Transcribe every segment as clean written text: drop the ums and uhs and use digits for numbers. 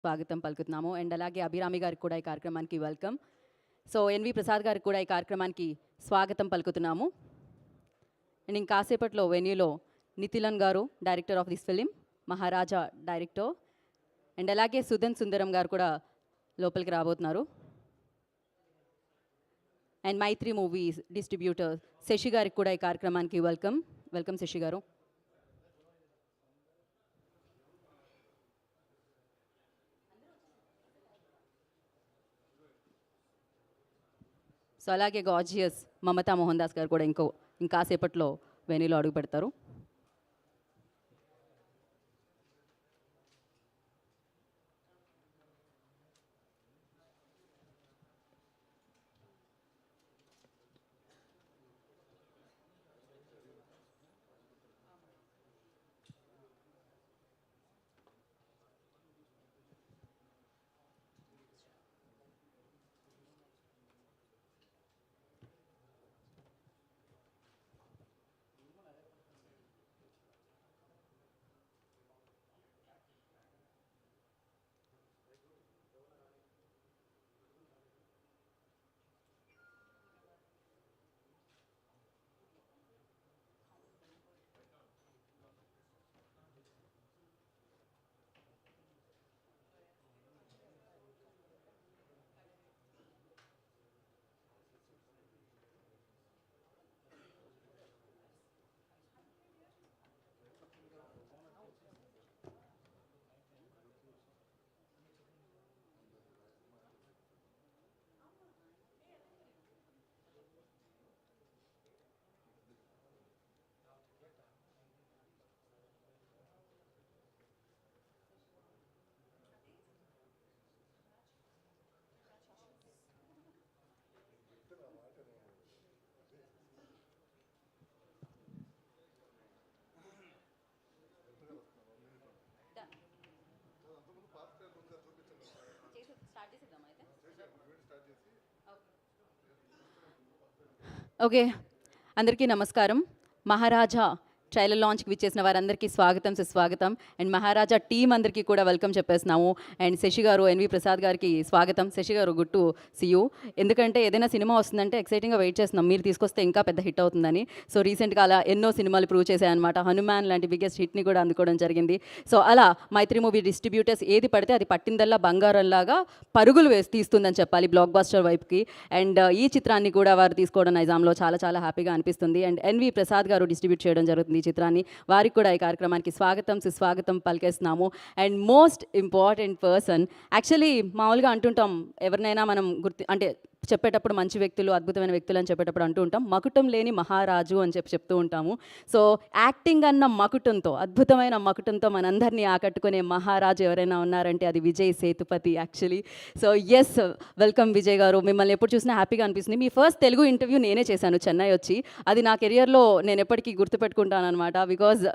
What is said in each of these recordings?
స్వాగతం పలుకుతున్నాము. అండ్ అలాగే అభిరామి గారికి కూడా ఈ కార్యక్రమానికి వెల్కమ్. సో ఎన్వి ప్రసాద్ గారికి కూడా ఈ కార్యక్రమానికి స్వాగతం పలుకుతున్నాము. అండ్ ఇంకాసేపట్లో వెన్యూలో నితిలన్ గారు director of this film, Maharaja director, and అలాగే సుధన్ సుందరం గారు కూడా లోపలికి రాబోతున్నారు. And Mythri movies distributor Sasi గారికి కూడా ఈ కార్యక్రమానికి వెల్కమ్. వెల్కమ్ శశి గారు. సో అలాగే గార్జియస్ మమతా మోహన్ దాస్ గారు కూడా ఇంకాసేపట్లో వెన్యూలో అడుగు పెడతారు. ఓకే, అందరికీ నమస్కారం. మహారాజా ట్రైలర్ లాంచ్కి విచ్చేసిన వారందరికీ స్వాగతం, సుస్వాగతం. అండ్ మహారాజా టీం అందరికీ కూడా వెల్కమ్ చెప్పేస్తున్నాము. అండ్ శశి గారు, ఎన్వి ప్రసాద్ గారికి స్వాగతం. శశి గారు, గుడ్ టు సీ యూ. ఎందుకంటే ఏదైనా సినిమా వస్తుందంటే ఎక్సైటింగ్గా వెయిట్ చేస్తున్నాం, మీరు తీసుకొస్తే ఇంకా పెద్ద హిట్ అవుతుందని. సో రీసెంట్గా అలా ఎన్నో సినిమాలు ప్రూవ్ చేశాయన్నమాట. హనుమాన్ లాంటి బిగ్గెస్ట్ హిట్ని కూడా అందుకోవడం జరిగింది. సో అలా మైత్రి మూవీ డిస్ట్రిబ్యూటర్స్ ఏది పడితే అది పట్టిందల్లా బంగారంలాగా పరుగులు వేసి తీస్తుందని చెప్పాలి బ్లాక్ బస్టర్ వైపుకి. అండ్ ఈ చిత్రాన్ని కూడా వారు తీసుకోవడం నైజాంలో చాలా చాలా హ్యాపీగా అనిపిస్తుంది. అండ్ ఎన్వి ప్రసాద్ గారు డిస్ట్రిబ్యూట్ చేయడం జరుగుతుంది ఈ చిత్రాన్ని. వారికి కూడా ఈ కార్యక్రమానికి స్వాగతం, సుస్వాగతం పలికేస్తున్నాము. And most important person, actually మామూలుగా అంటుంటాం ఎవరినైనా మనం అంటే చెప్పేటప్పుడు మంచి వ్యక్తులు, అద్భుతమైన వ్యక్తులు అని చెప్పేటప్పుడు అంటూ ఉంటాం, మకుటం లేని మహారాజు అని చెప్తూ ఉంటాము. సో యాక్టింగ్ అన్న మకుటంతో, అద్భుతమైన మకుటంతో మనందరినీ ఆకట్టుకునే మహారాజు ఎవరైనా ఉన్నారంటే అది Vijay Sethupathi actually. So yes, welcome Vijay గారు. మిమ్మల్ని ఎప్పుడు చూసినా హ్యాపీగా అనిపిస్తుంది. మీ ఫస్ట్ తెలుగు ఇంటర్వ్యూ నేనే చేశాను చెన్నై వచ్చి. అది నా కెరియర్లో నేను ఎప్పటికీ గుర్తుపెట్టుకుంటాను అనమాట. బికాజ్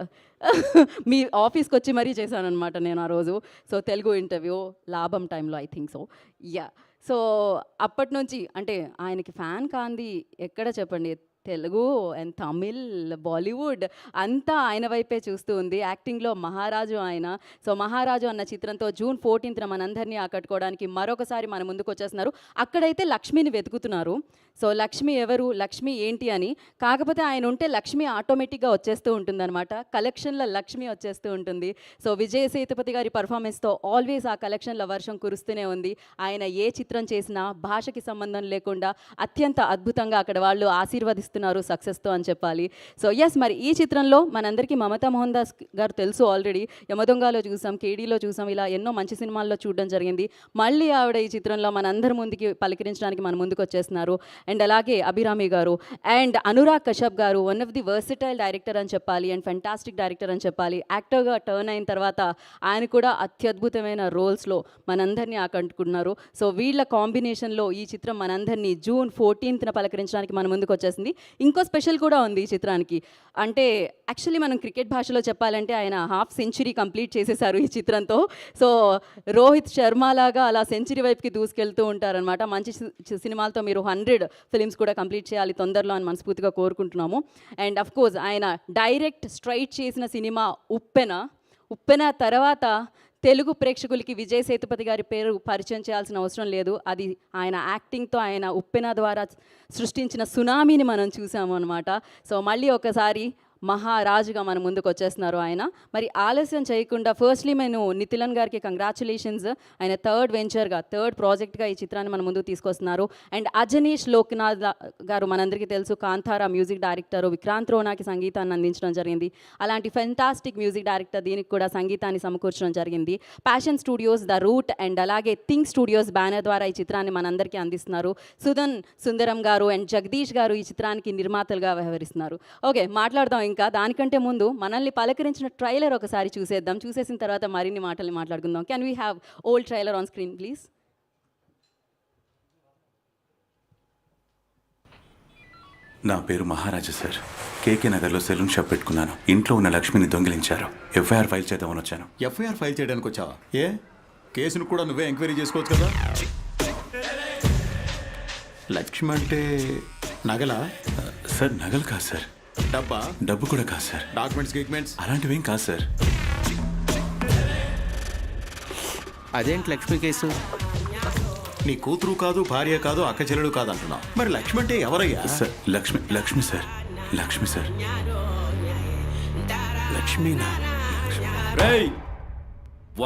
మీ ఆఫీస్కి వచ్చి మరీ చేశాను అనమాట నేను ఆ రోజు. సో తెలుగు ఇంటర్వ్యూ లాభం టైంలో I think so. Yeah, so అప్పటి నుంచి అంటే ఆయనకి ఫ్యాన్ కాంది ఎక్కడ చెప్పండి, తెలుగు అండ్ తమిళ్, బాలీవుడ్ అంతా ఆయన వైపే చూస్తూ ఉంది. యాక్టింగ్లో మహారాజు ఆయన. సో మహారాజు అన్న చిత్రంతో జూన్ 14న మనందరినీ ఆకట్టుకోవడానికి మరొకసారి మన ముందుకు వచ్చేస్తున్నారు. అక్కడైతే లక్ష్మిని వెతుకుతున్నారు. సో లక్ష్మి ఎవరు, లక్ష్మి ఏంటి అని. కాకపోతే ఆయన ఉంటే లక్ష్మి ఆటోమేటిక్గా వచ్చేస్తూ ఉంటుందన్నమాట. కలెక్షన్ల లక్ష్మి వచ్చేస్తూ ఉంటుంది. సో విజయ్ సేతుపతి గారి పర్ఫార్మెన్స్తో ఆల్వేస్ ఆ కలెక్షన్ల వర్షం కురుస్తూనే ఉంది. ఆయన ఏ చిత్రం చేసినా భాషకి సంబంధం లేకుండా అత్యంత అద్భుతంగా అక్కడ వాళ్ళు ఆశీర్వదిస్తున్నారు సక్సెస్తో అని చెప్పాలి. సో ఎస్, మరి ఈ చిత్రంలో మనందరికీ మమతా మోహన్ దాస్ గారు తెలుసు ఆల్రెడీ. యమదొంగలో చూసాం, కేడీలో చూసాం, ఇలా ఎన్నో మంచి సినిమాల్లో చూడడం జరిగింది. మళ్ళీ ఆవిడ ఈ చిత్రంలో మనందరి ముందుకి పలకరించడానికి మన ముందుకు వచ్చేస్తున్నారు. అండ్ అలాగే అభిరామి గారు అండ్ అనురాగ్ కశ్యప్ గారు, one of the versatile director అని చెప్పాలి అండ్ ఫెంటాస్టిక్ డైరెక్టర్ అని చెప్పాలి. యాక్టర్గా టర్న్ అయిన తర్వాత ఆయన కూడా అత్యద్భుతమైన రోల్స్లో మనందరినీ ఆకట్టుకున్నారు. సో వీళ్ళ కాంబినేషన్లో ఈ చిత్రం మనందరినీ జూన్ 14న పలకరించడానికి మన ముందుకు వచ్చేసింది. ఇంకో స్పెషల్ కూడా ఉంది ఈ చిత్రానికి. అంటే యాక్చువల్లీ మనం క్రికెట్ భాషలో చెప్పాలంటే ఆయన హాఫ్ సెంచరీ కంప్లీట్ చేసేసారు ఈ చిత్రంతో. సో రోహిత్ శర్మ లాగా అలా సెంచరీ వైపుకి దూసుకెళ్తూ ఉంటారనమాట. మంచి సినిమాలతో మీరు 100 ఫిలిమ్స్ కూడా కంప్లీట్ చేయాలి తొందరలో అని మనస్ఫూర్తిగా కోరుకుంటున్నాము. అండ్ అఫ్ కోర్స్ ఆయన డైరెక్ట్ స్ట్రైట్ చేసిన సినిమా ఉప్పెన తర్వాత తెలుగు ప్రేక్షకులకి విజయ్ సేతుపతి గారి పేరు పరిచయం చేయాల్సిన అవసరం లేదు. అది ఆయన యాక్టింగ్తో, ఆయన ఉప్పెన ద్వారా సృష్టించిన సునామీని మనం చూసాము అనమాట. సో మళ్ళీ ఒకసారి మహారాజుగా మన ముందుకు వచ్చేస్తున్నారు ఆయన. మరి ఆలస్యం చేయకుండా ఫస్ట్లీ నేను నితిలన్ గారికి కంగ్రాచులేషన్స్. ఆయన థర్డ్ వెంచర్గా, థర్డ్ ప్రాజెక్ట్గా ఈ చిత్రాన్ని మన ముందుకు తీసుకొస్తున్నారు. అండ్ అజనీష్ లోక్నాథ్ గారు మనందరికీ తెలుసు, కాంతారా మ్యూజిక్ డైరెక్టరు, విక్రాంత్ రోనాకి సంగీతాన్ని అందించడం జరిగింది. అలాంటి ఫెంటాస్టిక్ మ్యూజిక్ డైరెక్టర్ దీనికి కూడా సంగీతాన్ని సమకూర్చడం జరిగింది. Passion studios, the route and అలాగే థింక్ స్టూడియోస్ బ్యానర్ ద్వారా ఈ చిత్రాన్ని మనందరికీ అందిస్తున్నారు. సుధన్ సుందరం గారు అండ్ జగదీష్ గారు ఈ చిత్రానికి నిర్మాతలుగా వ్యవహరిస్తున్నారు. ఓకే, మాట్లాడదాం. ఇంకా దానికంటే ముందు మనల్ని పలకరించిన ట్రైలర్ ఒకసారి చూసేద్దాం. చూసేసిన తర్వాత మరిన్ని మాటల్ని మాట్లాడుకుందాం. Can we have old trailer on screen please? నా పేరు మహారాజా సార్. కేకే నగర్లో సెలూన్ షాప్ పెట్టుకున్నాను. ఇంట్లో ఉన్న లక్ష్మిని దొంగిలించారు. ఎఫ్ఐఆర్ ఫైల్ చేద్దామని వచ్చాను. ఎఫ్ఐఆర్ ఫైల్ చేయడానికి వచ్చావా? ఏ కేసును కూడా నువ్వే ఎంక్వైరీ చేసుకోవచ్చు కదా. లక్ష్మి అంటే నగలా? సార్ నగలు కాదు సార్. డబ్బా? డబ్బు కూడా కాదు సార్. డాక్యుమెంట్స్ అలాంటివేం కాదు సార్. అదేంటి లక్ష్మి కేసు? నీ కూతురు కాదు, భార్య కాదు, అక్క చెల్లెలు కాదు అంటున్నావు. మరి లక్ష్మి అంటే ఎవరయ్యా? Sir Lakshmi sir. Lakshmi sir. లక్ష్మీనా? రేయ్,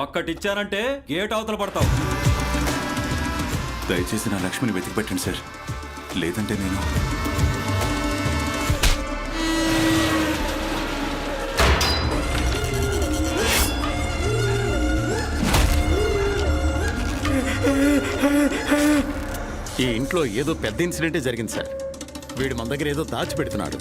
ఒక్కటిచ్చానంటే గేట్ అవతల పడతావు. దయచేసి నా లక్ష్మిని వెతికి పెట్టండి సార్, లేదంటే నేను ఈ ఇంట్లో ఏదో పెద్ద ఇన్సిడెంటే జరిగింది సార్. వీడు మన దగ్గర ఏదో దాచిపెడుతున్నాడు.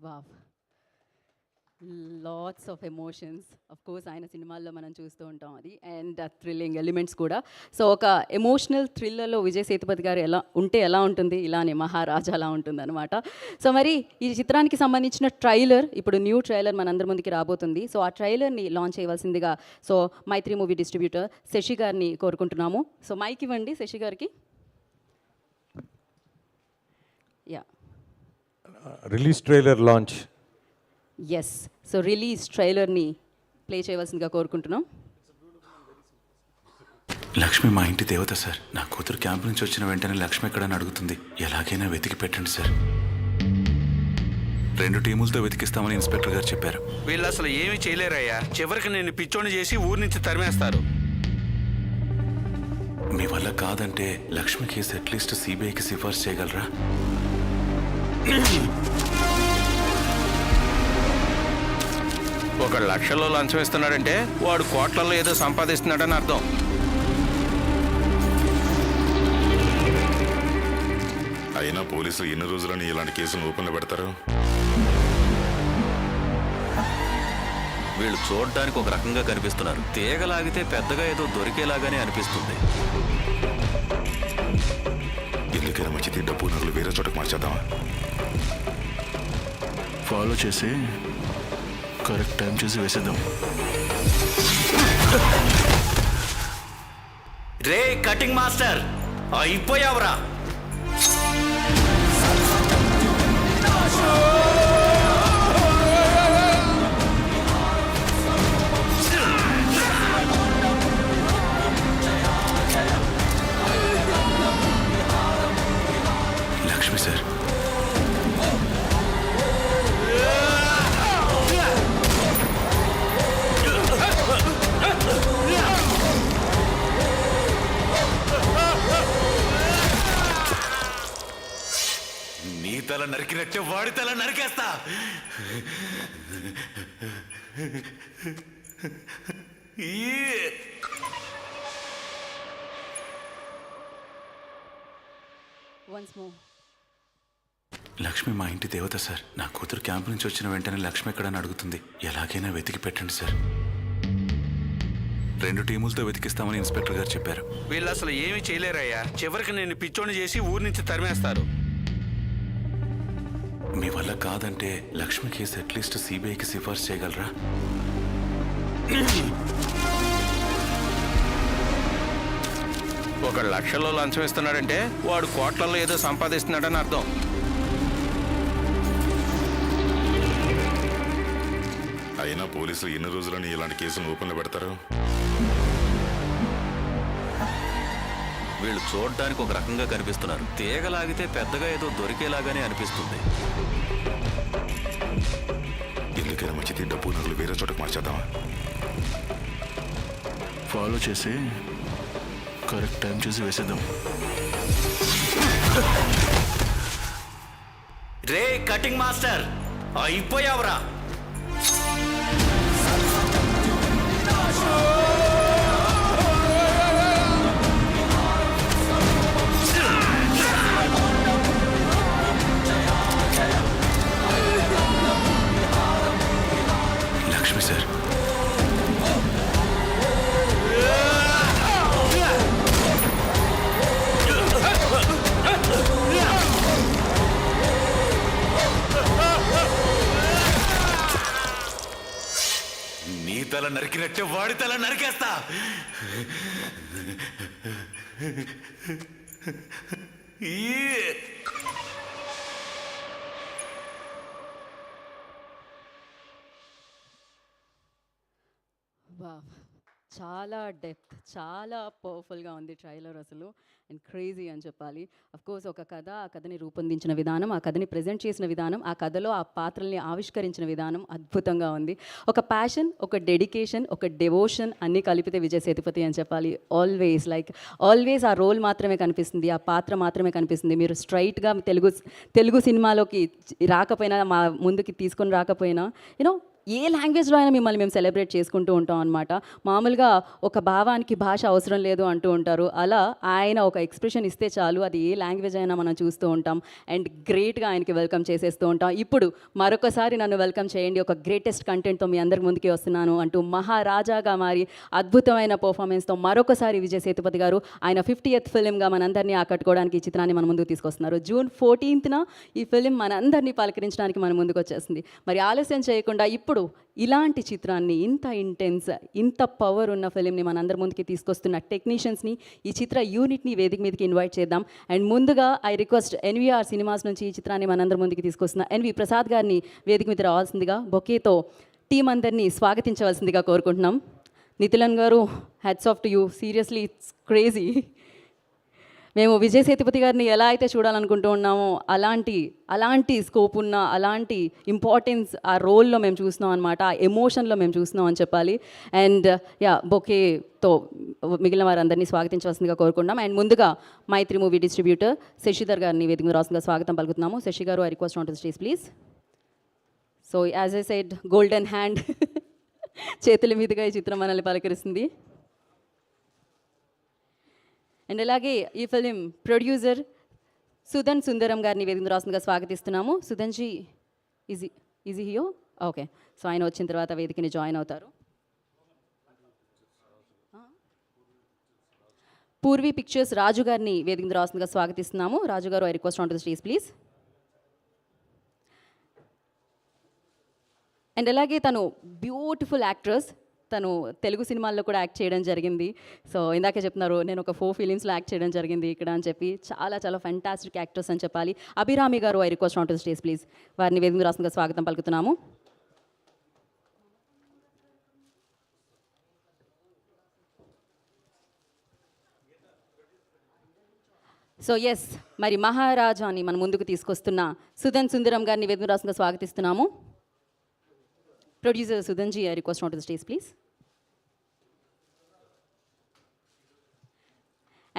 Wow, lots of emotions. Of course ఆయన సినిమాల్లో మనం చూస్తూ ఉంటాం అది, అండ్ థ్రిల్లింగ్ ఎలిమెంట్స్ కూడా. సో ఒక ఎమోషనల్ థ్రిల్లర్లో విజయ్ సేతుపతి గారు ఎలా ఉంటుంది, ఇలానే మహారాజా అలా ఉంటుంది అనమాట. సో మరి ఈ చిత్రానికి సంబంధించిన ట్రైలర్, ఇప్పుడు న్యూ ట్రైలర్ మనందరి ముందుకి రాబోతుంది. సో ఆ ట్రైలర్ని లాంచ్ చేయవలసిందిగా so Mythri movie distributor Sasi గారిని కోరుకుంటున్నాము. సో మైక్ ఇవ్వండి శశి గారికి. Yeah, release trailer launch. Yes, so release ట్రైలర్ని ప్లే చేయవలసిందిగా కోరుకుంటున్నాం. లక్ష్మి మా ఇంటి దేవత సార్. నా కూతురు క్యాంప్ నుంచి వచ్చిన వెంటనే లక్ష్మి ఎక్కడని అడుగుతుంది. ఎలాగైనా వెతికి పెట్టండి సార్. 2 టీములతో వెతికిస్తామని ఇన్స్పెక్టర్ గారు చెప్పారు. వీళ్ళు అసలు ఏమీ చేయలేరయ్యా. చివరికి నేను పిచ్చోని చేసి ఊరి నుంచి తరిమేస్తారు. మీ వల్ల కాదంటే లక్ష్మి కేసు అట్లీస్ట్ సిబిఐకి సిఫార్సు చేయగలరా? ఒక లక్షల్లో లంచం ఇస్తున్నాడంటే వాడు కోట్లలో ఏదో సంపాదిస్తున్నాడని అర్థం. అయినా పోలీసులు ఎన్ని రోజులని ఇలాంటి కేసులను ఓపెన్లో పెడతారు? వీళ్ళు చూడడానికి ఒక రకంగా కనిపిస్తున్నారు. తీగలాగితే పెద్దగా ఏదో దొరికేలాగానే అనిపిస్తుంది. ఎందుకైనా మంచిది, డబ్బు నగలు వేరే చోటకు మార్చేద్దామా? ఫాలో చేసి కరెక్ట్ టైం చూసి వేసేద్దాం. రే కటింగ్ మాస్టర్, అయిపోయావురా. లక్ష్మి సార్. నీ తల నరికినట్టే వాడి తల నరికేస్తా. Once more. లక్ష్మి మా ఇంటి దేవత సార్. నా కూతురు క్యాంప్ నుంచి వచ్చిన వెంటనే లక్ష్మి ఎక్కడని అడుగుతుంది. ఎలాగైనా వెతికి పెట్టండి సార్. 2 టీములతో వెతికిస్తామని ఇన్స్పెక్టర్ గారు చెప్పారు. వీళ్ళు అసలు ఏమీ చేయలేరయ్యా. చివరికి నేను పిచ్చోని చేసి ఊరి నుంచి తరిమేస్తారు. మీ వల్ల కాదంటే లక్ష్మి కేసు అట్లీస్ట్ సిబిఐకి సిఫార్సు చేయగలరా? ఒక లక్షల్లో లంచం ఇస్తున్నాడంటే వాడు కోట్లలో ఏదో సంపాదిస్తున్నాడని అర్థం. అయినా పోలీసులు ఎన్ని రోజులని ఇలాంటి కేసులు ఓపెన్లో పెడతారు? వీళ్ళు చూడడానికి ఒక రకంగా కనిపిస్తున్నారు. తీగలాగితే పెద్దగా ఏదో దొరికేలాగానే అనిపిస్తుంది. ఎందుకైనా మంచిది డబ్బు నగలు వేరే చోటకు మార్చేద్దామా? ఫాలో చేసి కరెక్ట్ టైం చూసి వేసేద్దాం. రే కటింగ్ మాస్టర్, అయిపోయావరా? లక్ష్మి సార్, నీ తల నరికినట్టే వాడి తల నరికేస్తా. వావ్, చాలా డెప్త్, చాలా పవర్ఫుల్గా ఉంది ట్రైలర్ అసలు. అండ్ క్రేజీ అని చెప్పాలి. కోర్స్ ఒక కథ, ఆ కథని రూపొందించిన విధానం, ఆ కథని ప్రజెంట్ చేసిన విధానం, ఆ కథలో ఆ పాత్రల్ని ఆవిష్కరించిన విధానం అద్భుతంగా ఉంది. ఒక ప్యాషన్, ఒక డెడికేషన్, ఒక డెవోషన్ అన్నీ కలిపితే విజయ్ సేతుపతి అని చెప్పాలి. ఆల్వేస్ ఆ రోల్ మాత్రమే కనిపిస్తుంది, ఆ పాత్ర మాత్రమే కనిపిస్తుంది. మీరు స్ట్రైట్గా తెలుగు సినిమాలోకి రాకపోయినా, మా ముందుకి తీసుకొని రాకపోయినా, యూనో ఏ లాంగ్వేజ్లో అయినా మిమ్మల్ని మేము సెలబ్రేట్ చేసుకుంటూ ఉంటాం అనమాట. మామూలుగా ఒక భావానికి భాష అవసరం లేదు అంటూ ఉంటారు. అలా ఆయన ఒక ఎక్స్ప్రెషన్ ఇస్తే చాలు, అది ఏ లాంగ్వేజ్ అయినా మనం చూస్తూ ఉంటాం. అండ్ గ్రేట్గా ఆయనకి వెల్కమ్ చేసేస్తూ ఉంటాం. ఇప్పుడు మరొకసారి నన్ను వెల్కమ్ చేయండి, ఒక గ్రేటెస్ట్ కంటెంట్తో మీ అందరికి ముందుకి వస్తున్నాను అంటూ మహారాజాగా మారి అద్భుతమైన పర్ఫార్మెన్స్తో మరొకసారి విజయ్ సేతుపతి గారు ఆయన 50th ఫిలింగా మనందరినీ ఆకట్టుకోవడానికి ఈ చిత్రాన్ని మన ముందుకు తీసుకొస్తున్నారు. జూన్ 14th ఈ ఫిలిం మనందరినీ పలకరించడానికి మన ముందుకు వచ్చేస్తుంది. మరి ఆలస్యం చేయకుండా ఇప్పుడు ఇలాంటి చిత్రాన్ని, ఇంత ఇంటెన్స్, ఇంత పవర్ ఉన్న ఫిలింని మనందరి ముందుకి తీసుకొస్తున్న టెక్నీషియన్స్ని, ఈ చిత్ర యూనిట్ని వేదిక మీదకి ఇన్వైట్ చేద్దాం. అండ్ ముందుగా ఐ రిక్వెస్ట్ ఎన్వీఆర్ సినిమాస్ నుంచి ఈ చిత్రాన్ని మనందరి ముందుకి తీసుకొస్తున్న ఎన్వి ప్రసాద్ గారిని వేదిక మీద రావాల్సిందిగా, బొకేతో టీం అందరినీ స్వాగతించవలసిందిగా కోరుకుంటున్నాం. నితిలన్ గారు, hats off to you. Seriously it's crazy. మేము విజయ్ సేతుపతి గారిని ఎలా అయితే చూడాలనుకుంటూ ఉన్నామో అలాంటి స్కోప్ ఉన్న, అలాంటి ఇంపార్టెన్స్ ఆ రోల్లో మేము చూస్తున్నాం అనమాట, ఆ ఎమోషన్లో మేము చూస్తున్నాం అని చెప్పాలి. అండ్ బొకేతో మిగిలిన వారందరినీ స్వాగతించవలసిందిగా కోరుకుంటున్నాం. అండ్ ముందుగా మైత్రి మూవీ డిస్ట్రిబ్యూటర్ శశిధర్ గారిని వేదిక మీద రాసిందిగా స్వాగతం పలుకుతున్నాము. శశి గారు, I request on to the stage please. So as I said, golden hand చేతుల మీదుగా ఈ చిత్రం మనల్ని పలకరిస్తుంది. అండ్ అలాగే ఈ ఫిలిం ప్రొడ్యూసర్ సుధన్ సుందరం గారిని వేదిక రాసిందిగా స్వాగతిస్తున్నాము. సుధన్జీ ఈజీ హియో? ఓకే. సో ఆయన వచ్చిన తర్వాత వేదికని జాయిన్ అవుతారు. పూర్వీ పిక్చర్స్ రాజు గారిని వేదిక రాసిందిగా స్వాగతిస్తున్నాము. రాజు గారు, I request on to the stage please. And అలాగే తను బ్యూటిఫుల్ యాక్ట్రెస్, తను తెలుగు సినిమాల్లో కూడా యాక్ట్ చేయడం జరిగింది. సో ఇందాకే చెప్తున్నారు, నేను ఒక 4 ఫిలిమ్స్లో యాక్ట్ చేయడం జరిగింది ఇక్కడ అని చెప్పి. చాలా ఫెంటాస్టిక్ యాక్టర్స్ అని చెప్పాలి. అభిరామి గారు, I request on to the stage please. వారిని వేదిక రాసిందిగా స్వాగతం పలుకుతున్నాము. సో ఎస్, మరి మహారాజాని మన ముందుకు తీసుకొస్తున్న సుధన్ సుందరం గారిని వేదిక రాసిందిగా స్వాగతిస్తున్నాము. Producer Sudhanji, I request on to the stage please.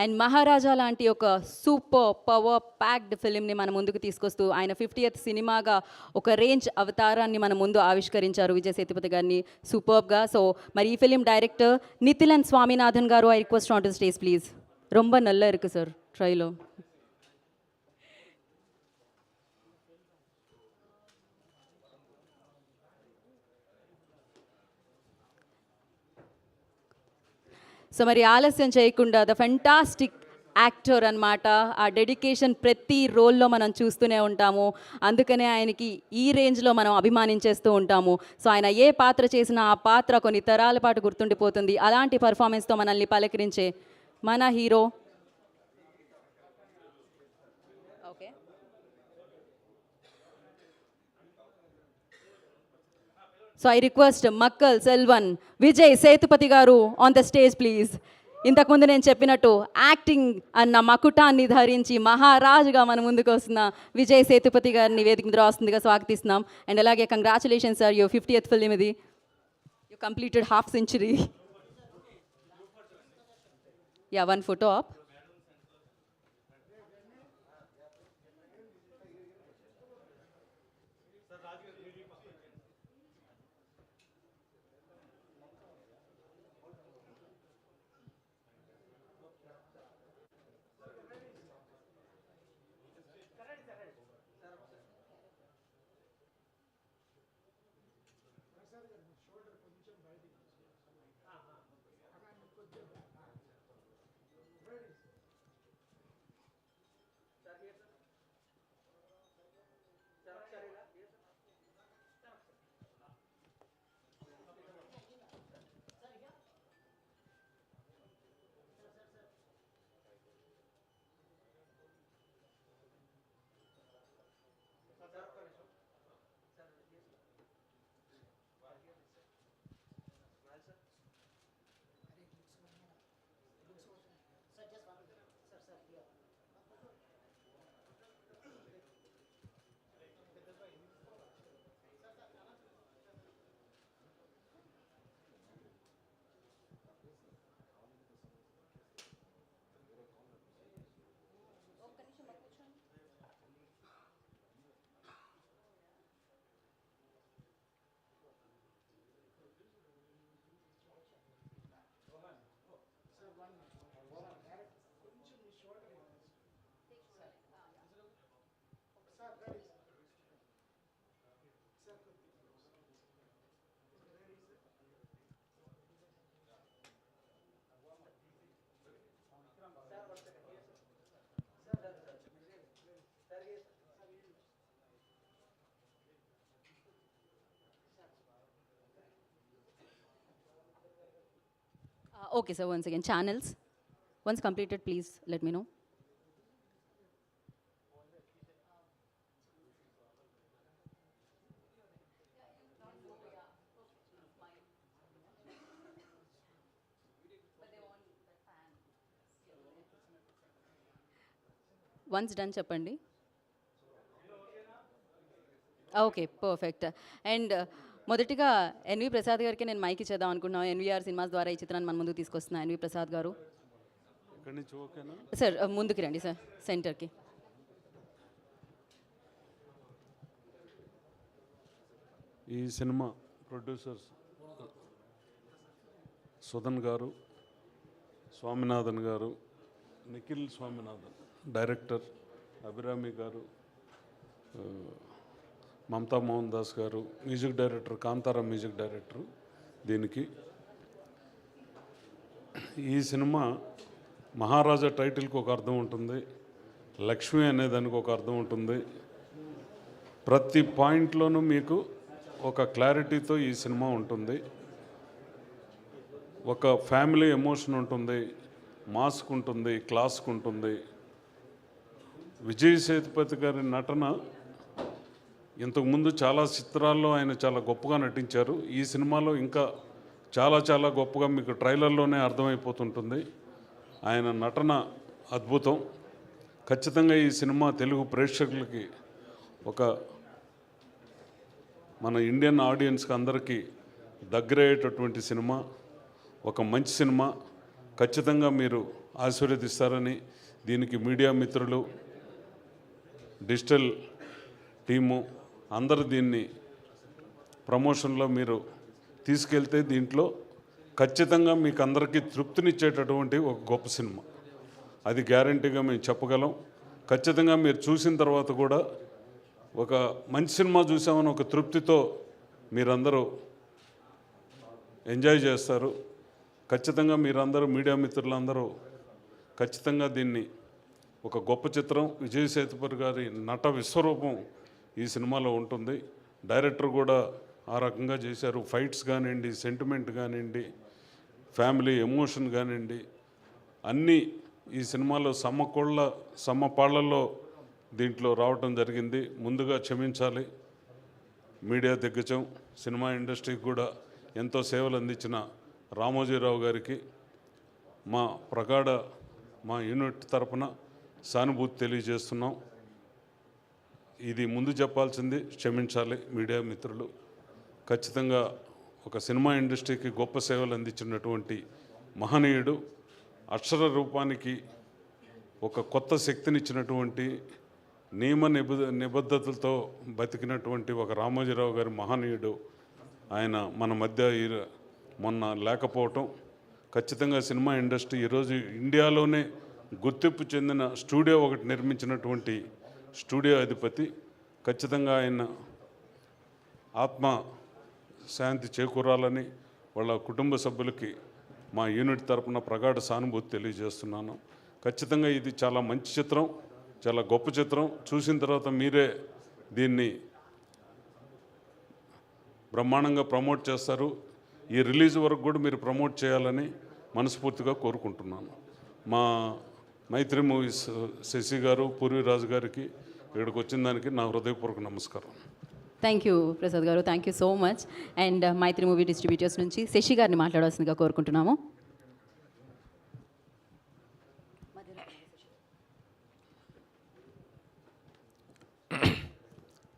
And Maharaja లాంటి ఒక సూపర్ పవర్ ప్యాక్డ్ ఫిలింని మన ముందుకు తీసుకొస్తూ ఆయన 50th సినిమాగా ఒక రేంజ్ అవతారాన్ని మన ముందు ఆవిష్కరించారు విజయ్ సేతుపతి గారిని సూపర్గా. సో మరి ఈ ఫిలిం డైరెక్టర్ నితిలన్ స్వామినాథన్ గారు, I request on to the stage please. ரொம்ப நல்லா இருக்கு சார் ட்ரைலோ. సో మరి ఆలస్యం చేయకుండా ద ఫెంటాస్టిక్ యాక్టర్ అన్నమాట. ఆ డెడికేషన్ ప్రతి రోల్లో మనం చూస్తూనే ఉంటాము. అందుకనే ఆయనకి ఈ రేంజ్లో మనం అభిమానించేస్తూ ఉంటాము. సో ఆయన ఏ పాత్ర చేసినా ఆ పాత్ర కొన్ని తరాల పాటు గుర్తుండిపోతుంది. అలాంటి పర్ఫార్మెన్స్తో మనల్ని పలకరించే మన hero. Okay, so I request Makkal Selvan Vijay Sethupathi గారు ఆన్ ద స్టేజ్ ప్లీజ్. ఇంతకుముందు నేను చెప్పినట్టు యాక్టింగ్ అన్న మకుటాన్ని ధరించి మహారాజుగా మన ముందుకు వస్తున్న విజయ్ సేతుపతి గారిని వేదిక మీద రాస్తుందిగా స్వాగతిస్తున్నాం. అండ్ అలాగే congratulations sir, your 50th film ఇది. You completed half century. Yeah, one photo op. Okay, sir, once again, channels. Once completed, please let me know. Once done, చెప్పండి. Okay, perfect. అండ్ మొదటిగా ఎన్వి ప్రసాద్ గారికి నేను mic ఇచ్చేద్దాం అనుకున్నాను. NVR cinemas ద్వారా ఈ చిత్రాన్ని మన ముందుకు తీసుకొస్తున్నా. ఎన్వి ప్రసాద్ గారు సార్ ముందుకు రండి సార్, సెంటర్కి. ఈ సినిమా ప్రొడ్యూసర్స్ సుధన్ గారు, స్వామినాథన్ గారు, నిఖిల్ స్వామినాథన్ డైరెక్టర్, అభిరామి గారు, మమతా మోహన్ దాస్ గారు music director, Kantara music director. దీనికి ఈ సినిమా మహారాజా టైటిల్కి ఒక అర్థం ఉంటుంది, లక్ష్మి అనే దానికి ఒక అర్థం ఉంటుంది. ప్రతి పాయింట్లోనూ మీకు ఒక క్లారిటీతో ఈ సినిమా ఉంటుంది. ఒక ఫ్యామిలీ ఎమోషన్ ఉంటుంది, మాస్క్ ఉంటుంది, క్లాస్క్ ఉంటుంది. విజయ్ సేతుపతి గారి నటన ఇంతకుముందు చాలా చిత్రాల్లో ఆయన చాలా గొప్పగా నటించారు. ఈ సినిమాలో ఇంకా చాలా చాలా గొప్పగా మీకు ట్రైలర్లోనే అర్థమైపోతుంటుంది. ఆయన నటన అద్భుతం. ఖచ్చితంగా ఈ సినిమా తెలుగు ప్రేక్షకులకి, ఒక మన ఇండియన్ ఆడియన్స్కి అందరికీ దగ్గరయ్యేటటువంటి సినిమా, ఒక మంచి సినిమా. ఖచ్చితంగా మీరు ఆశీర్వదిస్తారని, దీనికి మీడియా మిత్రులు, డిజిటల్ టీము అందరూ దీన్ని ప్రమోషన్లో మీరు తీసుకెళ్తే దీంట్లో ఖచ్చితంగా మీకు అందరికీ తృప్తినిచ్చేటటువంటి ఒక గొప్ప సినిమా, అది గ్యారంటీగా మేము చెప్పగలం. ఖచ్చితంగా మీరు చూసిన తర్వాత కూడా ఒక మంచి సినిమా చూసామని ఒక తృప్తితో మీరందరూ ఎంజాయ్ చేస్తారు. ఖచ్చితంగా మీరందరూ మీడియా మిత్రులందరూ ఖచ్చితంగా దీన్ని ఒక గొప్ప చిత్రం. విజయ్ సేతుపతి గారి నట విశ్వరూపం ఈ సినిమాలో ఉంటుంది. డైరెక్టర్ కూడా ఆ రకంగా చేశారు. ఫైట్స్ కానివ్వండి, సెంటిమెంట్ కానివ్వండి, ఫ్యామిలీ ఎమోషన్ కానివ్వండి, అన్నీ ఈ సినిమాలో సమపాళ్లలో దీంట్లో రావటం జరిగింది. ముందుగా క్షమించాలి. మీడియా దిగ్గజం, సినిమా ఇండస్ట్రీకి కూడా ఎంతో సేవలు అందించిన రామోజీరావు గారికి మా యూనిట్ తరపున సానుభూతి తెలియజేస్తున్నాం. ఇది ముందు చెప్పాల్సింది, క్షమించాలి మీడియా మిత్రులు. ఖచ్చితంగా ఒక సినిమా ఇండస్ట్రీకి గొప్ప సేవలు అందించినటువంటి మహనీయుడు, అక్షర రూపానికి ఒక కొత్త శక్తినిచ్చినటువంటి నిబద్ధతలతో బతికినటువంటి ఒక రామోజీరావు గారి మహనీయుడు ఆయన మన మధ్య మొన్న లేకపోవటం. ఖచ్చితంగా సినిమా ఇండస్ట్రీ ఈరోజు ఇండియాలోనే గుర్తింపు చెందిన స్టూడియో ఒకటి నిర్మించినటువంటి స్టూడియో అధిపతి. ఖచ్చితంగా ఆయన ఆత్మ శాంతి చేకూరాలని వాళ్ళ కుటుంబ సభ్యులకి మా యూనిట్ తరపున ప్రగాఢ సానుభూతి తెలియజేస్తున్నాను. ఖచ్చితంగా ఇది చాలా మంచి చిత్రం, చాలా గొప్ప చిత్రం. చూసిన తర్వాత మీరే దీన్ని బ్రహ్మాండంగా ప్రమోట్ చేస్తారు. ఈ రిలీజ్ వరకు కూడా మీరు ప్రమోట్ చేయాలని మనస్ఫూర్తిగా కోరుకుంటున్నాను. మా మైత్రి మూవీస్ శశి గారు, పూర్వీరాజు గారికి ఇక్కడికి వచ్చిన దానికి నా హృదయపూర్వక నమస్కారం. థ్యాంక్ యూ ప్రసాద్ గారు, thank you so much. And Mythri movie distributors నుంచి శశి గారిని మాట్లాడాల్సిందిగా కోరుకుంటున్నాము.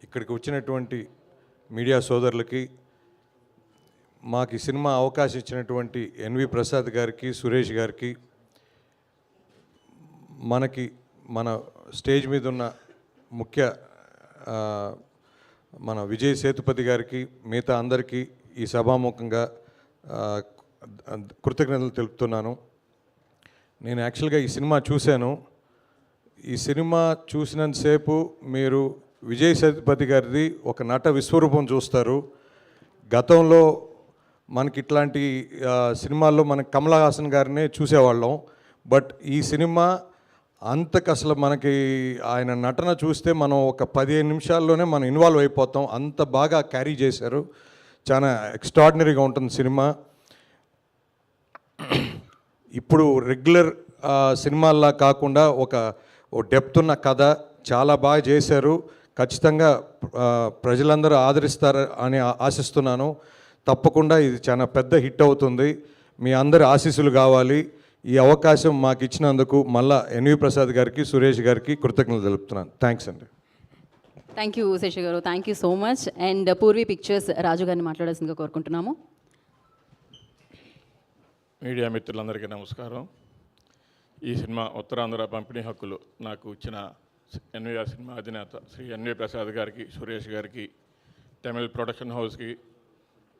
ఇక్కడికి వచ్చినటువంటి మీడియా సోదరులకి, మాకు ఈ సినిమా అవకాశం ఇచ్చినటువంటి ఎన్వి ప్రసాద్ గారికి, సురేష్ గారికి, మన స్టేజ్ మీద ఉన్న ముఖ్య మన విజయ్ సేతుపతి గారికి, మిగతా అందరికీ ఈ సభాముఖంగా కృతజ్ఞతలు తెలుపుతున్నాను. నేను యాక్చువల్గా ఈ సినిమా చూశాను. ఈ సినిమా చూసినంతసేపు మీరు విజయ్ సేతుపతి గారిది ఒక నట విశ్వరూపం చూస్తారు. గతంలో మనకి ఇట్లాంటి సినిమాల్లో మనకి కమల్ హాసన్ గారినే చూసేవాళ్ళం. బట్ ఈ సినిమా అంతకు అసలు మనకి ఆయన నటన చూస్తే మనం ఒక 15 నిమిషాల్లోనే మనం ఇన్వాల్వ్ అయిపోతాం. అంత బాగా క్యారీ చేశారు. చాలా ఎక్స్ట్రాడినరీగా ఉంటుంది సినిమా. ఇప్పుడు రెగ్యులర్ సినిమాల్లా కాకుండా ఒక డెప్త్ ఉన్న కథ చాలా బాగా చేశారు. ఖచ్చితంగా ప్రజలందరూ ఆదరిస్తారు అని ఆశిస్తున్నాను. తప్పకుండా ఇది చాలా పెద్ద హిట్ అవుతుంది. మీ అందరి ఆశీస్సులు కావాలి. ఈ అవకాశం మాకు ఇచ్చినందుకు మళ్ళా ఎన్వి ప్రసాద్ గారికి, సురేష్ గారికి కృతజ్ఞతలు తెలుపుతున్నాను. థ్యాంక్స్ అండి. Thank you Sasi garu, thank you so much. And Poorvi pictures Raju గారిని మాట్లాడాల్సిందిగా కోరుకుంటున్నాము. మీడియా మిత్రులందరికీ నమస్కారం. ఈ సినిమా ఉత్తరాంధ్ర పంపిణీ హక్కులు నాకు ఇచ్చిన ఎన్వీఆర్ సినిమా అధినేత శ్రీ ఎన్వి ప్రసాద్ గారికి, సురేష్ గారికి, తమిళ్ ప్రొడక్షన్ హౌస్కి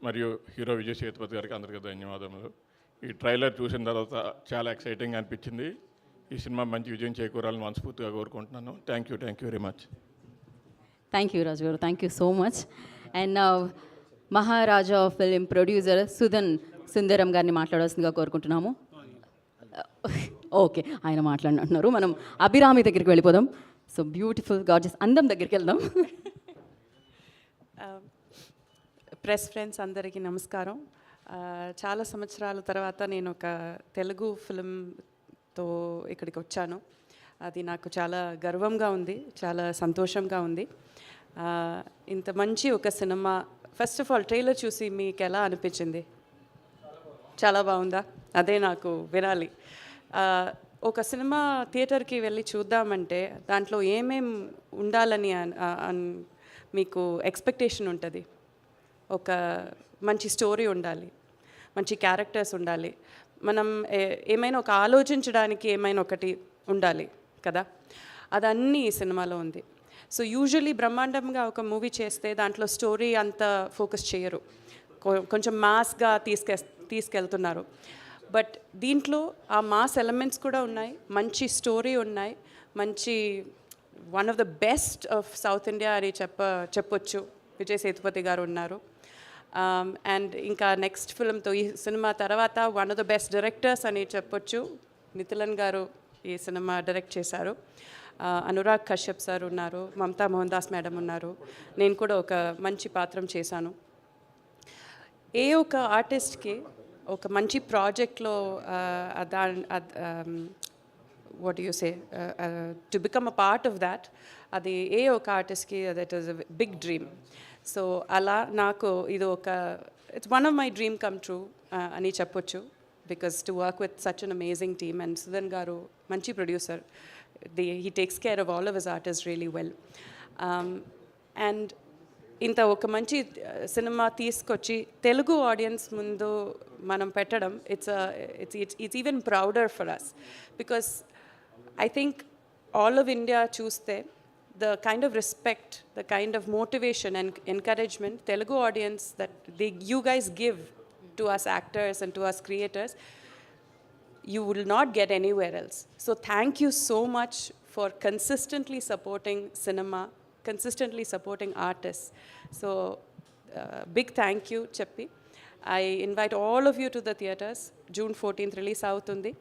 మరియు హీరో విజయ్ సేతుపతి గారికి అందరికీ ధన్యవాదములు. ఈ ట్రైలర్ చూసిన తర్వాత చాలా ఎక్సైటింగ్ అనిపించింది. ఈ సినిమా మంచి విజయం చేకూరాలని మనస్ఫూర్తిగా కోరుకుంటున్నాను. Thank you very much. Thank you Raju garu, thank you so much. And Maharaja film producer Sundaram గారిని మాట్లాడాల్సిందిగా కోరుకుంటున్నాము. ఓకే, ఆయన మాట్లాడినట్టున్నారు. మనం అభిరామి దగ్గరికి వెళ్ళిపోదాం. సో బ్యూటిఫుల్ గార్జియస్ అందం దగ్గరికి వెళ్దాం. ప్రెస్ ఫ్రెండ్స్ అందరికీ నమస్కారం. చాలా సంవత్సరాల తర్వాత నేను ఒక తెలుగు ఫిల్మ్తో ఇక్కడికి వచ్చాను. అది నాకు చాలా గర్వంగా ఉంది, చాలా సంతోషంగా ఉంది. ఇంత మంచి ఒక cinema, first of all trailer చూసి మీకు ఎలా అనిపించింది? చాలా బాగుందా? అదే నాకు వినాలి. ఒక సినిమా థియేటర్కి వెళ్ళి చూద్దామంటే దాంట్లో ఏమేం ఉండాలని మీకు ఎక్స్పెక్టేషన్ ఉంటుంది. ఒక మంచి స్టోరీ ఉండాలి, మంచి క్యారెక్టర్స్ ఉండాలి, మనం ఏమైనా ఒక ఆలోచించడానికి ఏమైనా ఒకటి ఉండాలి కదా. అదన్నీ ఈ సినిమాలో ఉంది. సో యూజువలీ బ్రహ్మాండంగా ఒక మూవీ చేస్తే దాంట్లో స్టోరీ అంత ఫోకస్ చేయరు, కొంచెం మాస్గా తీసుకెళ్తున్నారు. బట్ దీంట్లో ఆ మాస్ ఎలిమెంట్స్ కూడా ఉన్నాయి, మంచి స్టోరీ ఉన్నాయి, మంచి one of the best of south India అని చెప్పొచ్చు. విజయ్ సేతుపతి గారు ఉన్నారు. అండ్ ఇంకా నెక్స్ట్ ఫిల్మ్తో ఈ సినిమా తర్వాత one of the best directors అని చెప్పొచ్చు. నితిలన్ గారు ఈ సినిమా డైరెక్ట్ చేశారు. అనురాగ్ కశ్యప్ సార్ ఉన్నారు, మమతా మోహన్ దాస్ మేడం ఉన్నారు, నేను కూడా ఒక మంచి పాత్రం చేశాను. ఏ ఒక ఆర్టిస్ట్కి ఒక మంచి ప్రాజెక్ట్లో what you say to become a part of that, అది ఏ ఒక ఆర్టిస్ట్కి that is a big dream. So అలా నాకు ఇది ఒక it's one of my dream come true అని చెప్పొచ్చు. Because to work with such an amazing team and Sudhan garu మంచి producer. he takes care of all of his artists really well. And ఇంత ఒక మంచి సినిమా తీసుకొచ్చి తెలుగు ఆడియన్స్ ముందు మనం పెట్టడం it's even prouder for us. Because I think all of India చూస్తే the kind of respect, the kind of motivation and encouragement Telugu audience that you guys give to us actors and to us creators, you will not get anywhere else. So thank you so much for consistently supporting cinema, consistently supporting artists. So big thank you Cheppi. I invite all of you to the theatres. June 14th release అవుతుంది.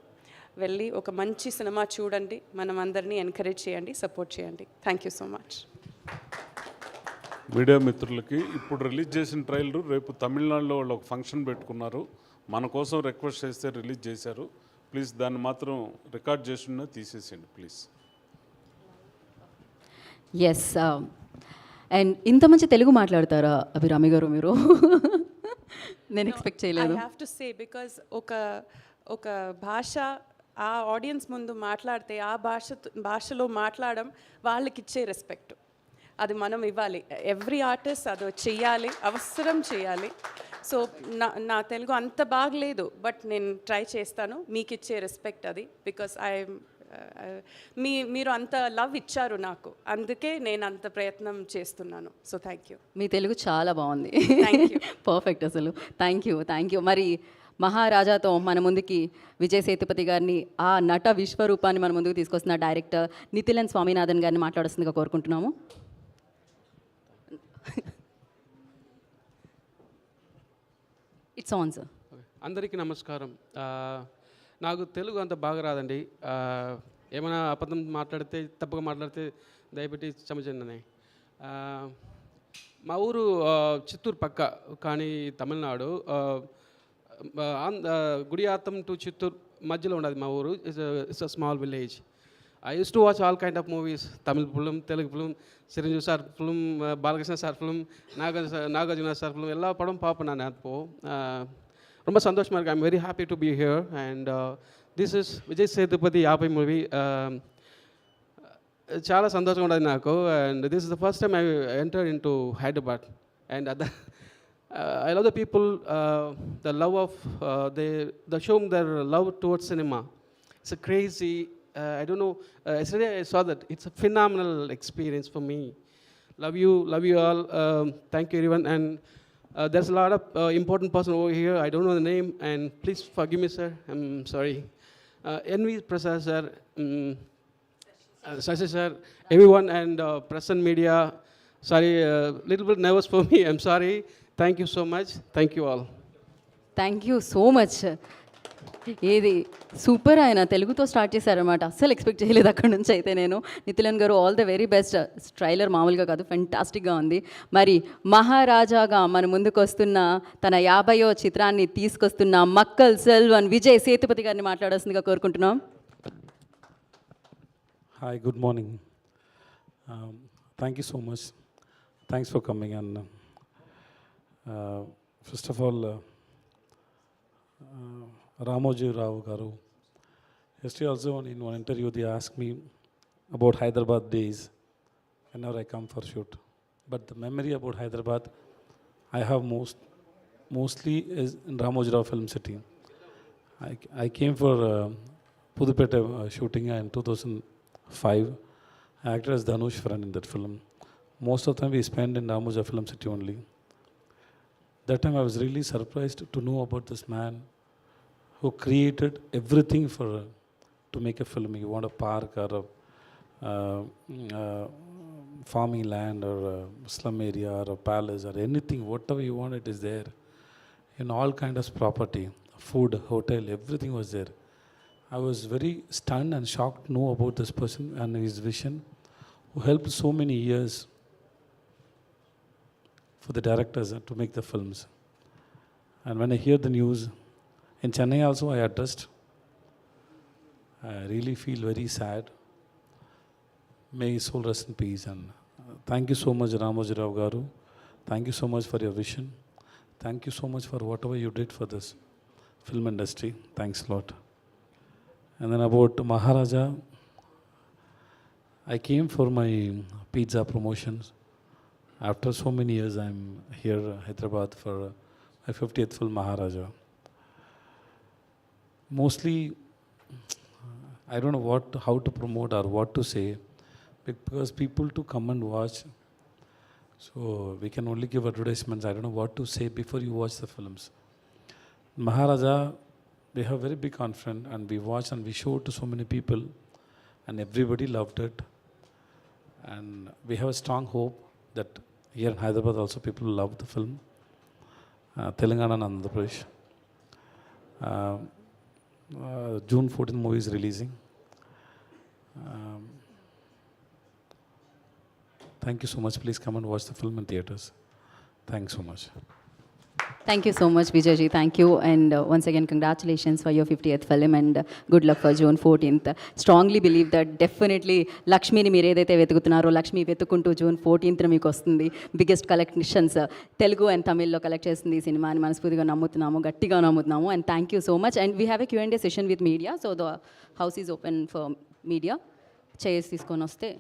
వెళ్ళి ఒక మంచి cinema చూడండి, మనం అందరినీ encourage చేయండి, support చేయండి. Thank you so much. Media మిత్రులకి ఇప్పుడు రిలీజ్ చేసిన ట్రైలర్ రేపు తమిళనాడులో వాళ్ళు ఒక ఫంక్షన్ పెట్టుకున్నారు, మన కోసం రిక్వెస్ట్ చేస్తే రిలీజ్ చేశారు. ప్లీజ్ దాన్ని మాత్రం రికార్డ్ చేసిన తీసేసేయండి ప్లీజ్. ఎస్ అండ్ ఇంత మంచి తెలుగు మాట్లాడతారా అభిరామి గారు మీరు? నేను ఎక్స్పెక్ట్ చేయలేదు. I have to say because ఒక భాష ఆ ఆడియన్స్ ముందు మాట్లాడితే ఆ భాషలో మాట్లాడడం వాళ్ళకి ఇచ్చే రెస్పెక్ట్, అది మనం ఇవ్వాలి. ఎవ్రీ ఆర్టిస్ట్ అది చెయ్యాలి, అవసరం చేయాలి. సో నా తెలుగు అంత బాగలేదు, బట్ నేను ట్రై చేస్తాను, మీకు ఇచ్చే రెస్పెక్ట్ అది. బికాస్ మీరు అంత లవ్ ఇచ్చారు నాకు, అందుకే నేను అంత ప్రయత్నం చేస్తున్నాను. So thank you. మీ తెలుగు చాలా బాగుంది, థ్యాంక్ యూ. పర్ఫెక్ట్ అసలు. Thank you. మరి మహారాజాతో మన ముందుకి విజయ్ సేతుపతి గారిని, ఆ నట విశ్వరూపాన్ని మన ముందుకు తీసుకొస్తున్న డైరెక్టర్ నితిలన్ స్వామినాథన్ గారిని మాట్లాడుతుందిగా కోరుకుంటున్నాము. It's on sir. అందరికీ నమస్కారం. నాకు తెలుగు అంత బాగా రాదండి. ఏమైనా అబద్ధం మాట్లాడితే, తప్పుగా మాట్లాడితే దయపెట్టి క్షమించండి. మా ఊరు చిత్తూరు పక్క, కానీ తమిళనాడు. గుడియాత్తం టు చిత్తూరు మధ్యలో ఉండదు మా ఊరు. It's a small village. I use to watch all kind of movies, Tamil film, Telugu film, Chiranjeevi sir film, Balakrishna sir film, Nagarjuna sir film எல்லா படம் பார்ப்பேன் நான். அப்போது ரொம்ப சந்தோஷமாக இருக்குது. I'm very happy to be here. And this is Vijay Sethupathi 50 movie. చాలా సంతోషంగా ఉండదు నాకు. And this is the first time I entered in to Hyderabad. And I love the people, the love of, they show their love towards cinema. It's a crazy, I don't know, yesterday I saw that. It's a phenomenal experience for me. Love you all. Thank you everyone. And there's a lot of important person over here. I don't know the name, and please forgive me, sir. I'm sorry. NV Prasad sir, Sashi sir, everyone, and press and media. Sorry, little bit nervous for me. I'm sorry. Thank you so much. Thank you all. Thank you so much. ఏది super, ఆయన తెలుగుతో start చేశారనమాట. అస్సలు expect చేయలేదు అక్కడ నుంచి అయితే నేను. నితిలన్ గారు all the very best. Trailer మామూలుగా కాదు, ఫెంటాస్టిక్గా ఉంది. మరి మహారాజాగా మన ముందుకు వస్తున్న తన 50వ చిత్రాన్ని తీసుకొస్తున్న మక్కల్ సెల్వన్ విజయ్ సేతుపతి గారిని మాట్లాడాల్సిందిగా కోరుకుంటున్నాం. Hi, good morning. Thank you so much. Thanks for coming. And first of all Ramoji Rao Garu. Yesterday also in one interview they asked me about Hyderabad days whenever I come for shoot. But the memory about Hyderabad I have mostly is in Ramoji Rao Film City. I came for Pudupeta shooting in 2005. I acted as Dhanush friend in that film. Most of the time we spent in Ramoji Rao Film City only. That time I was really surprised to know about this man who created everything to make a film. You want a park or a farming land or a slum area or a palace or anything, whatever you want, it is there. In all kinds of property, food, hotel, everything was there. I was very stunned and shocked to know about this person and his vision, who helped so many years for the directors to make the films. And when I hear the news, in Chennai also I addressed, I really feel very sad. May his soul rest in peace. And thank you so much, Ramoji Rao Garu. Thank you so much for your vision. Thank you so much for whatever you did for this film industry. Thanks a lot. And then about Maharaja, I came for my pizza promotions. After so many years, I'm here in Hyderabad for my 50th film, Maharaja. Mostly, I don't know how to promote or what to say, because people to come and watch. So we can only give advertisements. I don't know what to say before you watch the films. Maharaja, we have very big confidence, and we watched and we showed to so many people, and everybody loved it. And we have a strong hope that here in Hyderabad also people love the film. Telangana and Andhra Pradesh. June 14th movie is releasing. Thank you so much. Please come and watch the film in theaters. Thanks so much. Thank you so much, Vijayji. Thank you. And once again, congratulations for your 50th film and good luck for June 14th. Strongly believe that definitely Lakshmini మీరు ఏదైతే వెతుకుతున్నారో Lakshmi వెతుకుంటూ June 14th మీకు వస్తుంది. Biggest collections Telugu and తమిళ్లో collect చేస్తుంది ఈ సినిమాని మనస్ఫూర్తిగా నమ్ముతున్నాము, గట్టిగా నమ్ముతున్నాము. And thank you so much. And we have a Q&A session with media. So the house is open for media. Chairs తీసుకొని వస్తే.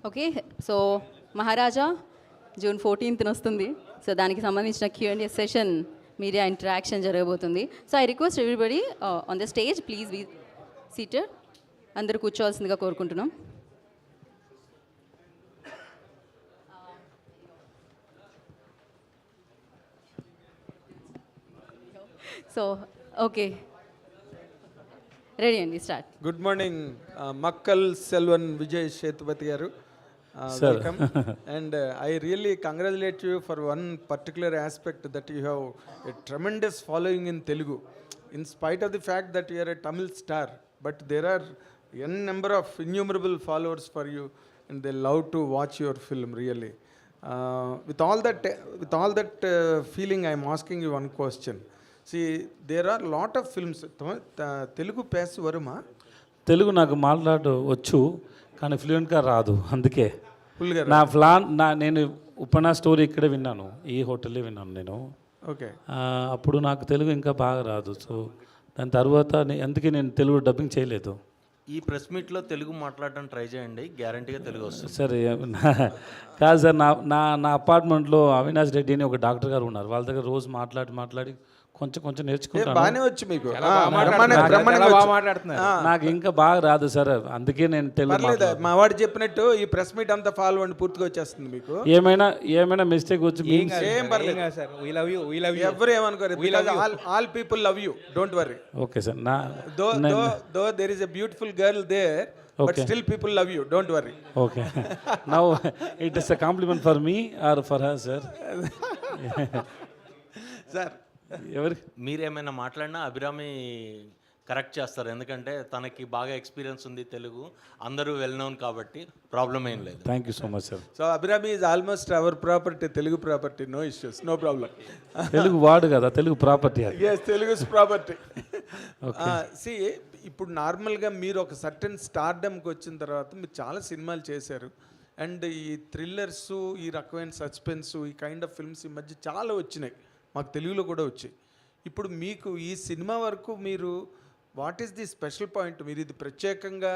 ఓకే, సో మహారాజా జూన్ 14th వస్తుంది. సో దానికి సంబంధించిన Q&A సెషన్, మీడియా ఇంటరాక్షన్ జరగబోతుంది. So I request everybody on the stage please be seated. అందరూ కూర్చోవాల్సిందిగా కోరుకుంటున్నాం. So okay, ready అండి, start. Good morning Makkal Selvan Vijay Sethupathi గారు. Welcome. And I really congratulate you for one particular aspect, that you have a tremendous following in Telugu. In spite of the fact that you are a Tamil star, but there are n number of innumerable followers for you, and they love to watch your film really. With all that feeling, I am asking you one question. See, there are lot of films. Telugu pass varuma? Telugu నాకు మాట్లాడు వచ్చు, కానీ ఫ్లూయెంట్గా రాదు. అందుకే నేను ఉపనా story ఇక్కడే విన్నాను, ఈ హోటల్లో విన్నాను నేను. ఓకే, అప్పుడు నాకు తెలుగు ఇంకా బాగా రాదు. సో దాని తర్వాత అందుకే నేను తెలుగు డబ్బింగ్ చేయలేదు. ఈ ప్రెస్ మీట్లో తెలుగు మాట్లాడడం ట్రై చేయండి, గ్యారంటీగా తెలుగు వస్తుంది. సరే, కాదు సార్, నా అపార్ట్మెంట్లో అవినాష్ రెడ్డి అని ఒక డాక్టర్ గారు ఉన్నారు. వాళ్ళ దగ్గర రోజు మాట్లాడి కొంచెం నేర్చుకుంటాను. బాగానే వచ్చి మీకు నాకు ఇంకా బాగా రాదు సార్, అందుకే నేను తెలుగు. మా వాడు చెప్పినట్టు ఈ ప్రెస్ మీట్ అంతా ఫాలో అండి, పూర్తిగా వచ్చేస్తుంది మీకు. ఏమైనా మిస్టేక్ వచ్చి ఏం పర్లేదు సార్, ఎవరు ఏమనుకోరు. All people love you, don't worry. Okay sir. Though there is a beautiful girl there, but still people love you, don't worry. Okay, now it is a compliment for me or for her sir? Sir, మీరేమైనా మాట్లాడినా Abhirami correct చేస్తారు, ఎందుకంటే తనకి బాగా experience ఉంది తెలుగు, అందరూ well known కాబట్టి problem ఏం లేదు. Thank you so much sir. So Abhirami is almost our property, Telugu property, no issues, no problem. Telugu వాడు కదా, Telugu property. Yes, Telugu property. See, ఇప్పుడు నార్మల్గా మీరు ఒక సర్టెన్ స్టార్డమ్కి వచ్చిన తర్వాత మీరు చాలా సినిమాలు చేశారు, అండ్ ఈ థ్రిల్లర్స్, ఈ రకమైన సస్పెన్స్, ఈ కైండ్ ఆఫ్ ఫిల్మ్స్ ఈ మధ్య చాలా వచ్చినాయి, మాకు తెలుగులో కూడా వచ్చాయి. ఇప్పుడు మీకు ఈ సినిమా వరకు మీరు what is the special point, మీరు ఇది ప్రత్యేకంగా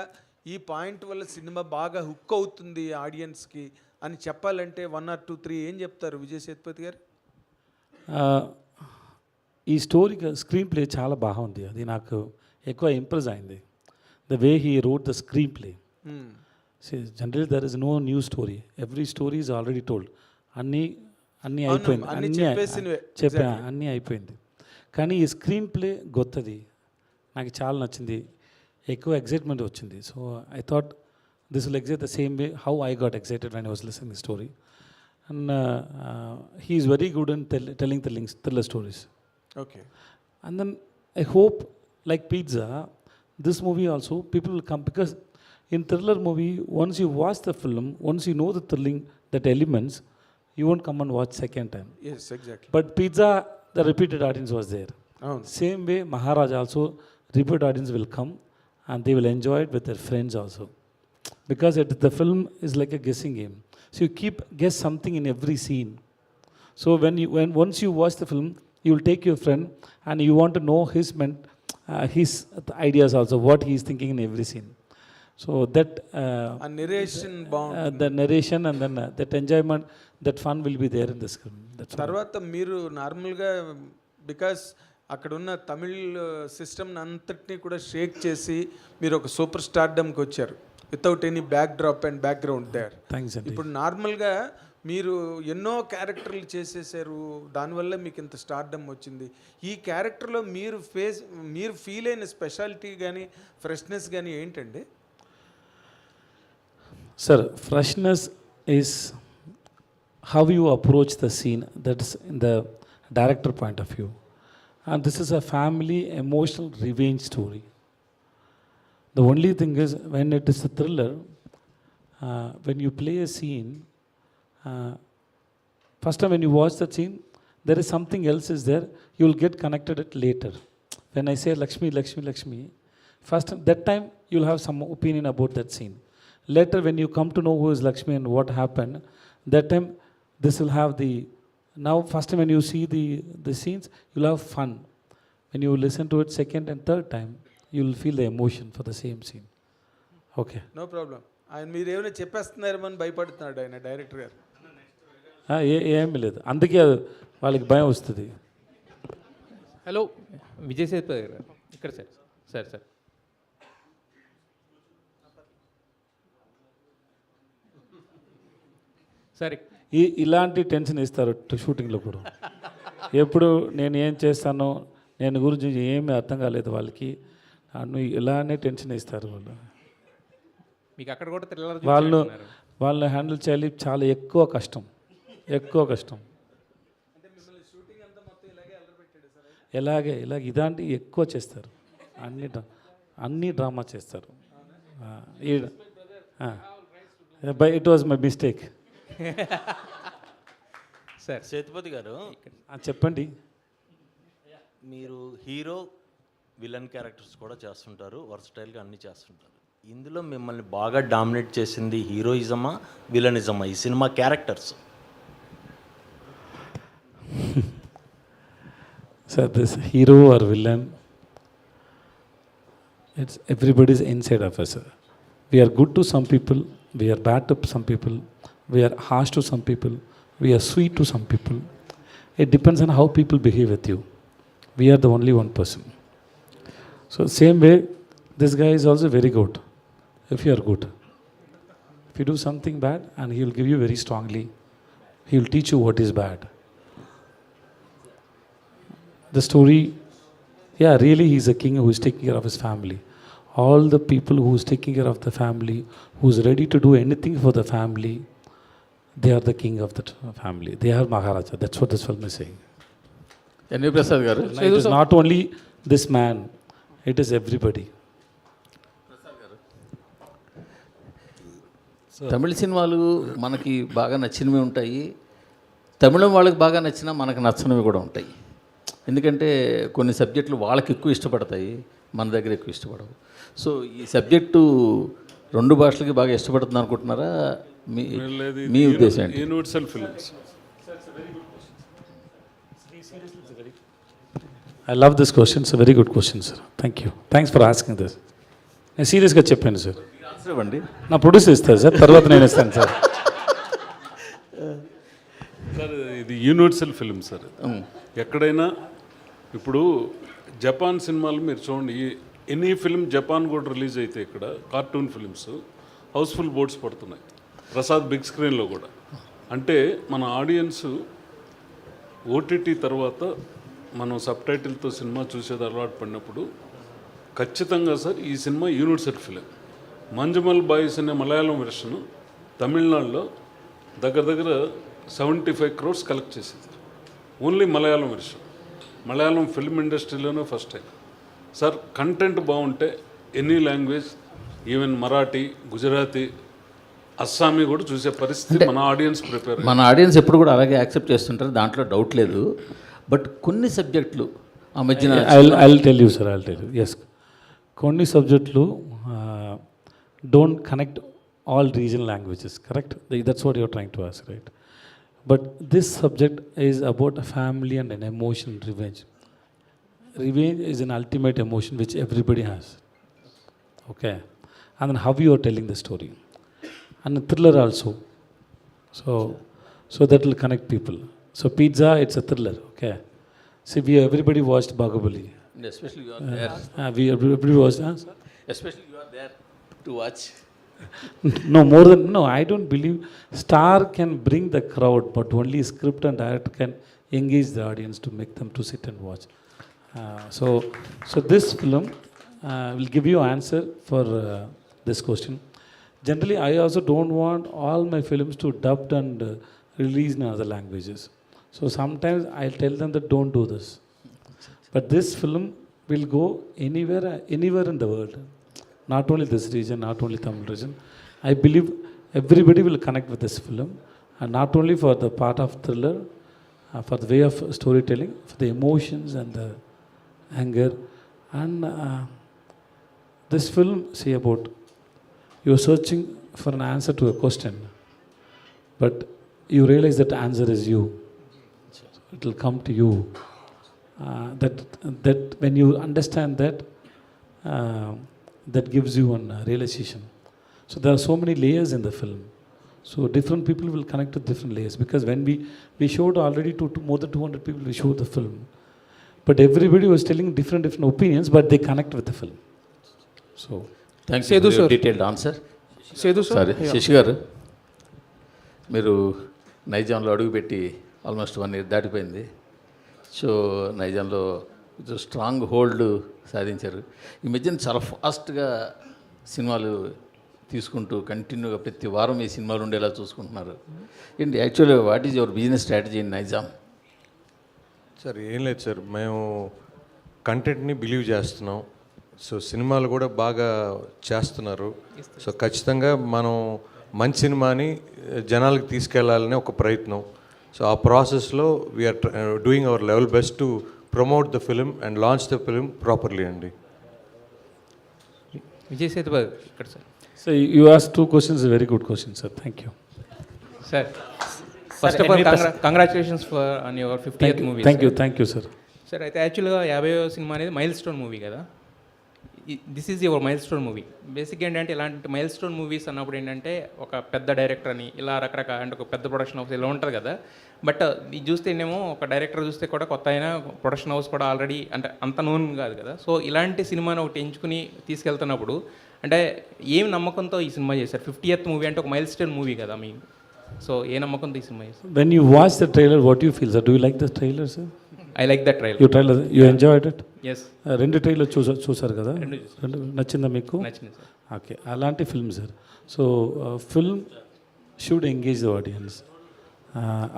ఈ పాయింట్ వల్ల సినిమా బాగా హుక్ అవుతుంది ఆడియన్స్కి అని చెప్పాలంటే 1 or 2, 3 ఏం చెప్తారు విజయ్ సేతుపతి గారు? ఈ స్టోరీ స్క్రీన్ ప్లే చాలా బాగుంది, అది నాకు ఎక్కువ ఇంప్రెస్ అయింది. The way he wrote the screenplay. Generally there is no new story, every story is already told. అన్నీ అయిపోయింది, అన్నీ అయిపోయింది. కానీ ఈ స్క్రీన్ ప్లే గొత్తది, నాకు చాలా నచ్చింది, ఎక్కువ ఎక్సైట్మెంట్ వచ్చింది. So I thought this will excite the same way how I got excited when I was listening the story. And he is very good in telling thriller stories. Okay. And then I hope, like Pizza, this movie also people will come, because in thriller movie, once you watch the film, once you know the thrilling, that elements, you won't come and watch second time. Yes, exactly. But Pizza, the repeated audience was there. Same way Maharaj also, repeat audience will come and they will enjoy it with their friends also, because the film is like a guessing game. So you guess something in every scene. So when once you watch the film, you will take your friend and you want to know his ideas also, what he is thinking in every scene. So that narration the narration and then that enjoyment, that fun will be there in the screen. తర్వాత మీరు నార్మల్గా because అక్కడ ఉన్న Tamil system అంతటినీ కూడా షేక్ చేసి మీరు ఒక సూపర్ స్టార్డమ్కి వచ్చారు without any backdrop and background there. Thanks అండి. ఇప్పుడు నార్మల్గా మీరు ఎన్నో క్యారెక్టర్లు చేసేసారు, దానివల్ల మీకు ఇంత స్టార్డమ్ వచ్చింది. ఈ క్యారెక్టర్లో మీరు ఫీల్ అయిన స్పెషాలిటీ కానీ ఫ్రెష్నెస్ కానీ ఏంటండి? Sir, freshness is how you approach the scene, that's in the director point of view. And this is a family emotional revenge story. The only thing is, when it is a thriller, when you play a scene, first time when you watch that scene, there is something else is there, you will get connected it later. When I say Lakshmi, Lakshmi, Lakshmi, first that time you will have some opinion about that scene. Later when you come to know who is Lakshmi and what happened, that time this will have the, now first time when you see the scenes, you will have fun. When you listen to it second and third time, you will feel the emotion for the same scene. Okay. No problem. ఆయన మీరు ఏమైనా చెప్పేస్తున్నారేమని భయపడుతున్నాడు ఆయన director గారు. ఏమీ లేదు, అందుకే వాళ్ళకి భయం వస్తుంది. హలో విజయ్ సేతుపతి గారు ఇక్కడ సార్. సరే, ఇలాంటి టెన్షన్ ఇస్తారు షూటింగ్లో కూడా. ఎప్పుడు నేను ఏం చేస్తానో, నేను గురించి ఏమీ అర్థం కాలేదు వాళ్ళకి, నువ్వు ఇలానే టెన్షన్ ఇస్తారు వాళ్ళు. మీకు అక్కడ కూడా వాళ్ళని హ్యాండిల్ చేయాలి, చాలా ఎక్కువ కష్టం. ఇలాగే ఇలాంటి ఎక్కువ చేస్తారు, అన్ని డ్రామా చేస్తారు. By it was my mistake. Sir Sethupathi గారు చెప్పండి. మీరు హీరో విలన్ క్యారెక్టర్స్ కూడా చేస్తుంటారు, వర్సటైల్గా అన్నీ చేస్తుంటారు. ఇందులో మిమ్మల్ని బాగా డామినేట్ చేసింది హీరోయిజమా విలనిజమా ఈ cinema characters? Sir, this hero or villain, it's everybody's inside of us. We are good to some people, we are bad to some people, we are harsh to some people, we are sweet to some people. It depends on how people behave with you. We are the only one person. So same way, this guy is also very good if you are good. If you do something bad, and he will give you very strongly, he will teach you what is bad. The story, yeah, really he is a king who is taking care of his family. All the people who is taking care of the family, who is ready to do anything for the family, they are the king of the family. They are Maharaja. That's what this film is saying. NV Prasad గారు, It is not only this man, it is everybody. తమిళ సినిమాలు మనకి బాగా నచ్చినవి ఉంటాయి, తమిళం వాళ్ళకి బాగా నచ్చినా మనకు నచ్చనివి కూడా ఉంటాయి. ఎందుకంటే కొన్ని సబ్జెక్టులు వాళ్ళకి ఎక్కువ ఇష్టపడతాయి, మన దగ్గర ఎక్కువ ఇష్టపడవు. సో ఈ సబ్జెక్టు రెండు భాషలకి బాగా ఇష్టపడుతుంది అనుకుంటున్నారా? మీ ఉద్దేశం ఏంటి? Universal films. I love this question. It's a very good question, sir. Thank you. Thanks for asking this. నేను సీరియస్గా చెప్పాను సార్. ఆన్సర్ ఇవ్వండి. నా ప్రొడ్యూసర్ ఇస్తారు సార్, తర్వాత నేను ఇస్తాను సార్. సార్ ఇది యూనివర్సల్ ఫిల్మ్ సార్. ఎక్కడైనా ఇప్పుడు జపాన్ సినిమాలు మీరు చూడండి, ఎనీ ఫిల్మ్ జపాన్ కూడా రిలీజ్ అయితే ఇక్కడ కార్టూన్ ఫిల్మ్స్ హౌస్ఫుల్ బోర్డ్స్ పడుతున్నాయి, ప్రసాద్ బిగ్ స్క్రీన్లో కూడా. అంటే మన ఆడియన్స్ ఓటీటీ తర్వాత మనం సబ్ టైటిల్తో సినిమా చూసేది అలవాటు పడినప్పుడు ఖచ్చితంగా సార్ ఈ సినిమా యూనివర్సల్ ఫిలిం. మంజుమల్ బాయ్స్ అనే మలయాళం వెర్షన్ తమిళనాడులో దగ్గర 75 crores కలెక్ట్ చేసింది, only Malayalam version. Malayalam film ఇండస్ట్రీలోనే ఫస్ట్ టైం సార్. కంటెంట్ బాగుంటే any language, even Marathi, Gujarati, Assamese కూడా చూసే పరిస్థితి మన ఆడియన్స్ ప్రిపేర్. మన ఆడియన్స్ ఎప్పుడు కూడా అలాగే యాక్సెప్ట్ చేస్తుంటారు, దాంట్లో డౌట్ లేదు. బట్ కొన్ని సబ్జెక్టులు ఆ మధ్యన I'll tell you sir, I'll tell you. Yes, కొన్ని సబ్జెక్టులు don't connect all regional languages, correct? That's what your trying to ask, right? But this subject is about a family and an emotion, revenge. Revenge is an ultimate emotion which everybody has. Okay? And then how you are telling the story. And a thriller also. So that will connect people. So Pizza, it's a thriller. Okay? See, everybody watched Bahubali. Especially you are there. Everybody watched, Especially you are there to watch. No, I don't believe star can bring the crowd, but only script and director can engage the audience to make them to sit and watch. So this film will give you answer for this question. Generally, I also don't want all my films to dubbed and released in other languages. So sometimes I'll tell them that don't do this. But this film will go anywhere in the world. Not only this region, not only Tamil region. I believe everybody will connect with this film, and not only for the part of thriller, for the way of storytelling, for the emotions and the anger. And this film, say about you're searching for an answer to a question, but you realize that the answer is you. It will come to you. That when you understand that, that gives you a realization. So there are so many layers in the film. So different people will connect to different layers, because when we showed already to more than 200 people, we showed the film. But everybody was telling different opinions, but they connect with the film. So thanks for your detailed answer. Sedu sir. Sorry, Sasi గారు, మీరు నైజాంలో అడుగుపెట్టి almost 1 year దాటిపోయింది. So నైజాంలో strong hold సాధించారు. ఈ మధ్యన చాలా ఫాస్ట్గా సినిమాలు తీసుకుంటూ కంటిన్యూగా ప్రతి వారం ఈ సినిమాలు ఉండేలా చూసుకుంటున్నారు. ఏంటి యాక్చువల్గా what is your business strategy in Nizam? Sir ఏం లేదు సార్, మేము కంటెంట్ని బిలీవ్ చేస్తున్నాం. సో సినిమాలు కూడా బాగా చేస్తున్నారు. సో ఖచ్చితంగా మనం మంచి సినిమాని జనాలకు తీసుకెళ్లాలనే ఒక ప్రయత్నం. సో ఆ ప్రాసెస్లో we're doing our level best to promote the film and launch the film properly అండి. విజయ్ సేతుపతి ఇక్కడ sir. So you asked 2 questions, very good questions, sir. Thank you. Sir, first of all, congratulations on your 50th movie. Thank you, sir. Sir, అయితే యాక్చువల్గా 50వ cinema అనేది mile stone movie కదా. This is your mile stone movie. బేసిక్గా ఏంటంటే ఇలాంటి mile stone movies అన్నప్పుడు ఏంటంటే ఒక పెద్ద డైరెక్టర్ అని ఇలా రకరకాల అంటే ఒక పెద్ద ప్రొడక్షన్ హౌస్ ఇలా ఉంటుంది కదా. బట్ ఇది చూస్తేనేమో ఒక డైరెక్టర్ చూస్తే కూడా కొత్త అయినా ప్రొడక్షన్ హౌస్ కూడా ఆల్రెడీ అంటే అంత నోన్ కాదు కదా. సో ఇలాంటి సినిమాని ఒకటి ఎంచుకుని తీసుకెళ్తున్నప్పుడు అంటే ఏం నమ్మకంతో ఈ సినిమా చేశారు? 50th మూవీ అంటే ఒక మైల్ స్టోన్ మూవీ కదా మీ. సో ఏ నమ్మకంతో ఈ సినిమా చేశారు? When you watch the trailer, what do you feel, sir? Do you like the trailer, sir? I like that trailer. You enjoyed it? Yes. 2 trailer చూసారు కదా? నచ్చిందా మీకు? నచ్చింది సార్. ఓకే, అలాంటి film sir. So film should engage the audience.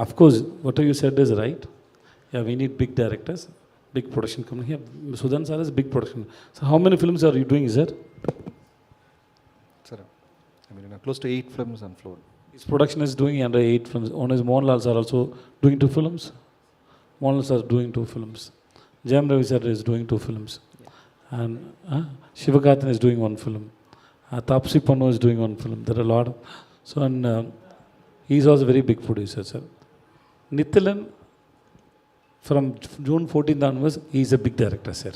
Of course what you said is right. Yeah, we need big directors, big production company. Here, Sudan sir is big production. So how many films are you doing, sir? Sir, I mean, close to 8 films on floor. His production is doing under 8 films. One is Mohanlal sir also doing 2 films. Mohanlal sir is doing 2 films. Jayam Ravi sir is doing 2 films. And Shivakarthan is doing 1 film. Tapsi Pannu is doing 1 film. There are a lot of... So, and he's also a very big producer, sir. Nithilan from June 14th onwards, he is a big director, sir.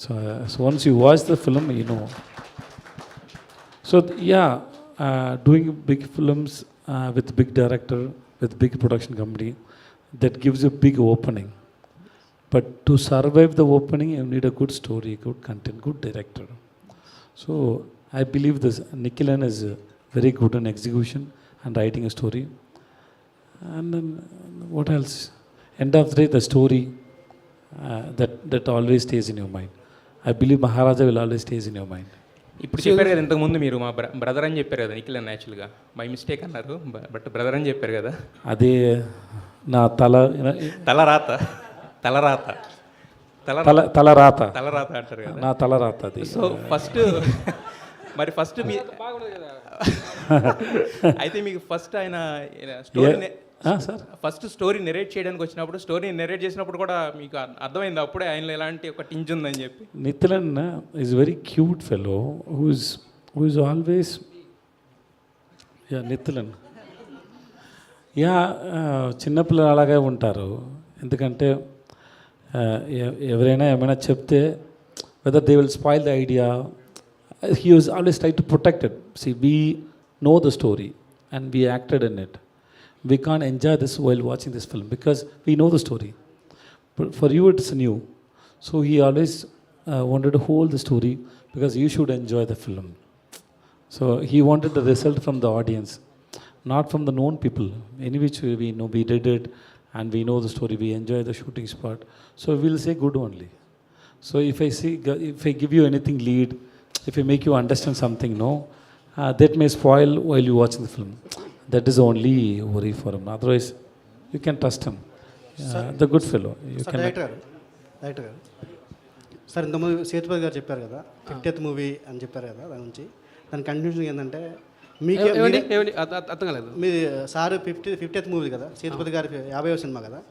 So once you watch the film, you know. So yeah, doing big films with big director, with big production company, that gives you big opening. But to survive the opening, you need a good story, good content, good director. So I believe this Nikhilan is very good in execution and writing a story. And then what else? End of the day, the story that always stays in your mind. I believe Maharaja will always stays in your mind. ఇప్పుడు చెప్పారు కదా ఇంతకుముందు మీరు మా brother అని చెప్పారు కదా నిఖిల్ అని, యాక్చువల్గా బై మిస్టేక్ అన్నారు, బట్ బ్రదర్ అని చెప్పారు కదా. అదే నా తలరాత తలరాత తలరాత తలరాత అంటారు కదా, నా తలరాత అది. సో ఫస్ట్ మరి ఫస్ట్ మీ అయితే మీకు ఫస్ట్ ఆయన story sir first story narrate చేయడానికి వచ్చినప్పుడు, స్టోరీ నెరేట్ చేసినప్పుడు కూడా మీకు అర్థమైంది అప్పుడే ఆయనలో ఎలాంటి ఒక టింజ్ ఉందని చెప్పి? Nithilan is very cute fellow who is always Nithilan చిన్నపిల్లలు అలాగే ఉంటారు. ఎందుకంటే ఎవరైనా ఏమైనా చెప్తే whether they will spoil the idea, he was always trying to protect it. See, we know the story and we acted in it. We can't enjoy this while watching this film because we know the story. But for you, it's new. So he always wanted to hold the story because you should enjoy the film. So he wanted the result from the audience, not from the known people. In which way we know we did it and we know the story, we enjoy the shooting spot. So we'll say good only. So if I give you anything lead, if I make you understand something, no, that may spoil while you watching the film. That is only worry for him. Otherwise, you can trust him. The good fellow. Director గారు sir, ఇంతకుముందు సేతుపతి గారు చెప్పారు కదా 50th movie అని చెప్పారు కదా, దాని నుంచి దాని కంటిన్యూషన్ ఏంటంటే మీకే అర్థం కాలేదు. మీది సార్ 50th మూవీ కదా, సేతుపతి గారి 50వ సినిమా కదా,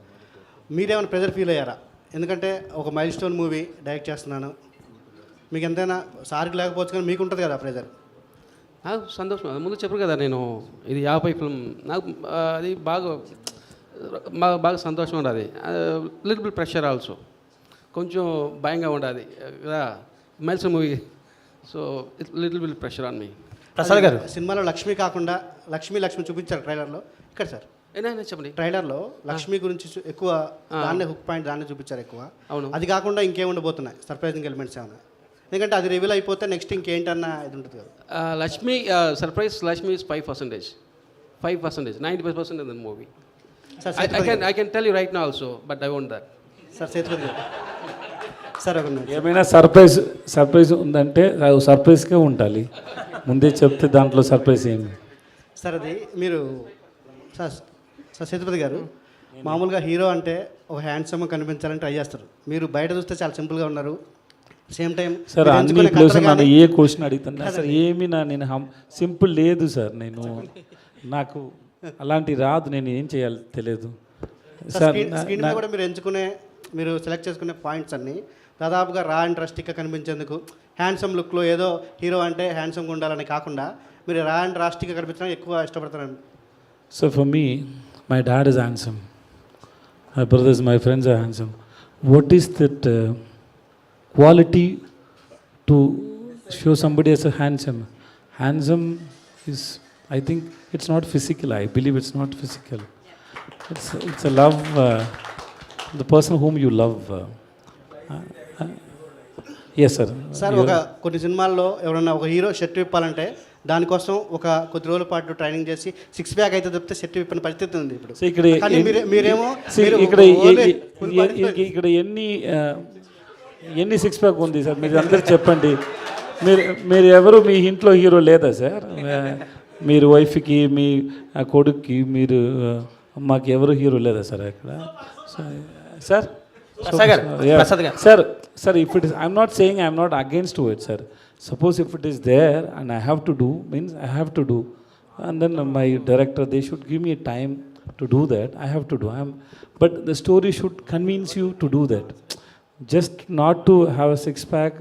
మీరేమైనా ప్రెజర్ ఫీల్ అయ్యారా? ఎందుకంటే ఒక మైల్ స్టోన్ మూవీ డైరెక్ట్ చేస్తున్నాను, మీకు ఎంతైనా సార్కి లేకపోవచ్చు కానీ మీకు ఉంటుంది కదా ప్రెజర్. నాకు సంతోషం. ముందు చెప్పరు కదా, నేను ఇది 50 ఫిల్మ్, నాకు అది బాగా సంతోషం ఉండదు. లిటిల్ బిట్ ప్రెషర్ ఆల్సో, కొంచెం భయంగా ఉండదు కదా మైల్స్ movie. So it little bit pressure on me. Prasad garu, సినిమాలో లక్ష్మి కాకుండా లక్ష్మి చూపించారు ట్రైలర్లో. ఇక్కడ సార్ ఏదైనా చెప్పండి. ట్రైలర్లో లక్ష్మి గురించి ఎక్కువ దాన్నే హుక్ పాయింట్ దాన్నే చూపించారు ఎక్కువ. అవును, అది కాకుండా ఇంకేముండబోతున్నాయి సర్ప్రైజింగ్ ఎలిమెంట్స్ ఏమన్నా? ఎందుకంటే అది రివీల్ అయిపోతే నెక్స్ట్ ఇంకేంటన్నా ఇది ఉంటుంది కదా. Lakshmi surprise Lakshmi is 5%, 95% in the movie. I can tell you right now also, but I won't that. Sir Sethupathi గారు, సార్ ఏమైనా సర్ప్రైజ్ ఉందంటే సర్ప్రైజ్గా ఉండాలి, ముందే చెప్తే దాంట్లో సర్ప్రైజ్ ఏమి. సార్ అది మీరు సార్ సేతుపతి గారు మామూలుగా హీరో అంటే ఒక హ్యాండ్సమ్ కనిపించాలని ట్రై చేస్తారు, మీరు బయట చూస్తే చాలా సింపుల్గా ఉన్నారు. సేమ్ టైం సార్ అన్ని ప్లేస్ నన్ను ఏ క్వశ్చన్ అడుగుతున్నా సార్, ఏమి నేను సింపుల్ లేదు సార్, నాకు అలాంటి రాదు, నేను ఏం చేయాలి తెలియదు సార్. స్క్రీన్ మీద కూడా మీరు సెలెక్ట్ చేసుకునే పాయింట్స్ అన్నీ దాదాపుగా రా అండ్ రస్టిక్గా కనిపించేందుకు, హ్యాండ్సమ్ లుక్లో ఏదో హీరో అంటే హ్యాండ్సమ్గా ఉండాలని కాకుండా మీరు రా అండ్ రాస్టిక్గా కనిపించడానికి ఎక్కువ ఇష్టపడతారండి. So for me, my dad is handsome, my brothers, my friends are handsome. What is that quality to show somebody as a handsome? Handsome is, I think, it's not physical. I believe it's not physical. It's a love, the person whom you love. Yes, sir. Sir, ఒక కొన్ని సినిమాల్లో ఎవరన్నా ఒక hero shirt విప్పాలంటే దానికోసం ఒక కొద్ది రోజుల పాటు ట్రైనింగ్ చేసి 6 ప్యాక్ అయితే తప్పితే షర్ట్ విప్పిన పరిస్థితి ఉంది ఇప్పుడు. మీరేమో ఇక్కడ ఎన్ని 6 ప్యాక్ ఉంది సార్? మీరు అందరు చెప్పండి. మీరు ఎవరు మీ ఇంట్లో హీరో లేదా సార్? మీరు వైఫ్కి, మీ కొడుక్కి, మీరు మాకు ఎవరు హీరో లేదా సార్ అక్కడ? Sir if it is, I'm not saying I'm not against to it, sir. Suppose if it is there and I have to do, means I have to do, and then my director, they should give me time to do that. I have to do. But the story should convince you to do that. Just not to have a 6 pack,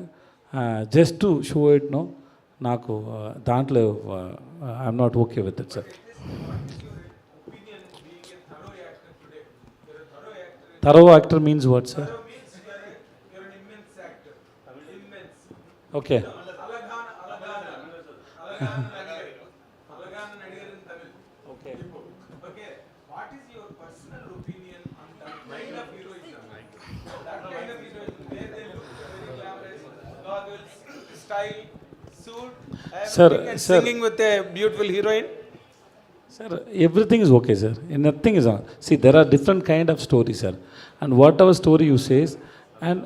just to show it, no. Naku dantlo I'm not okay with it, sir. Thorough actor means what, sir? Okay. Sir, singing with a beautiful heroine. Sir, everything is okay, sir. Nothing is wrong. See, there are different kind of stories, sir. And whatever story you say, and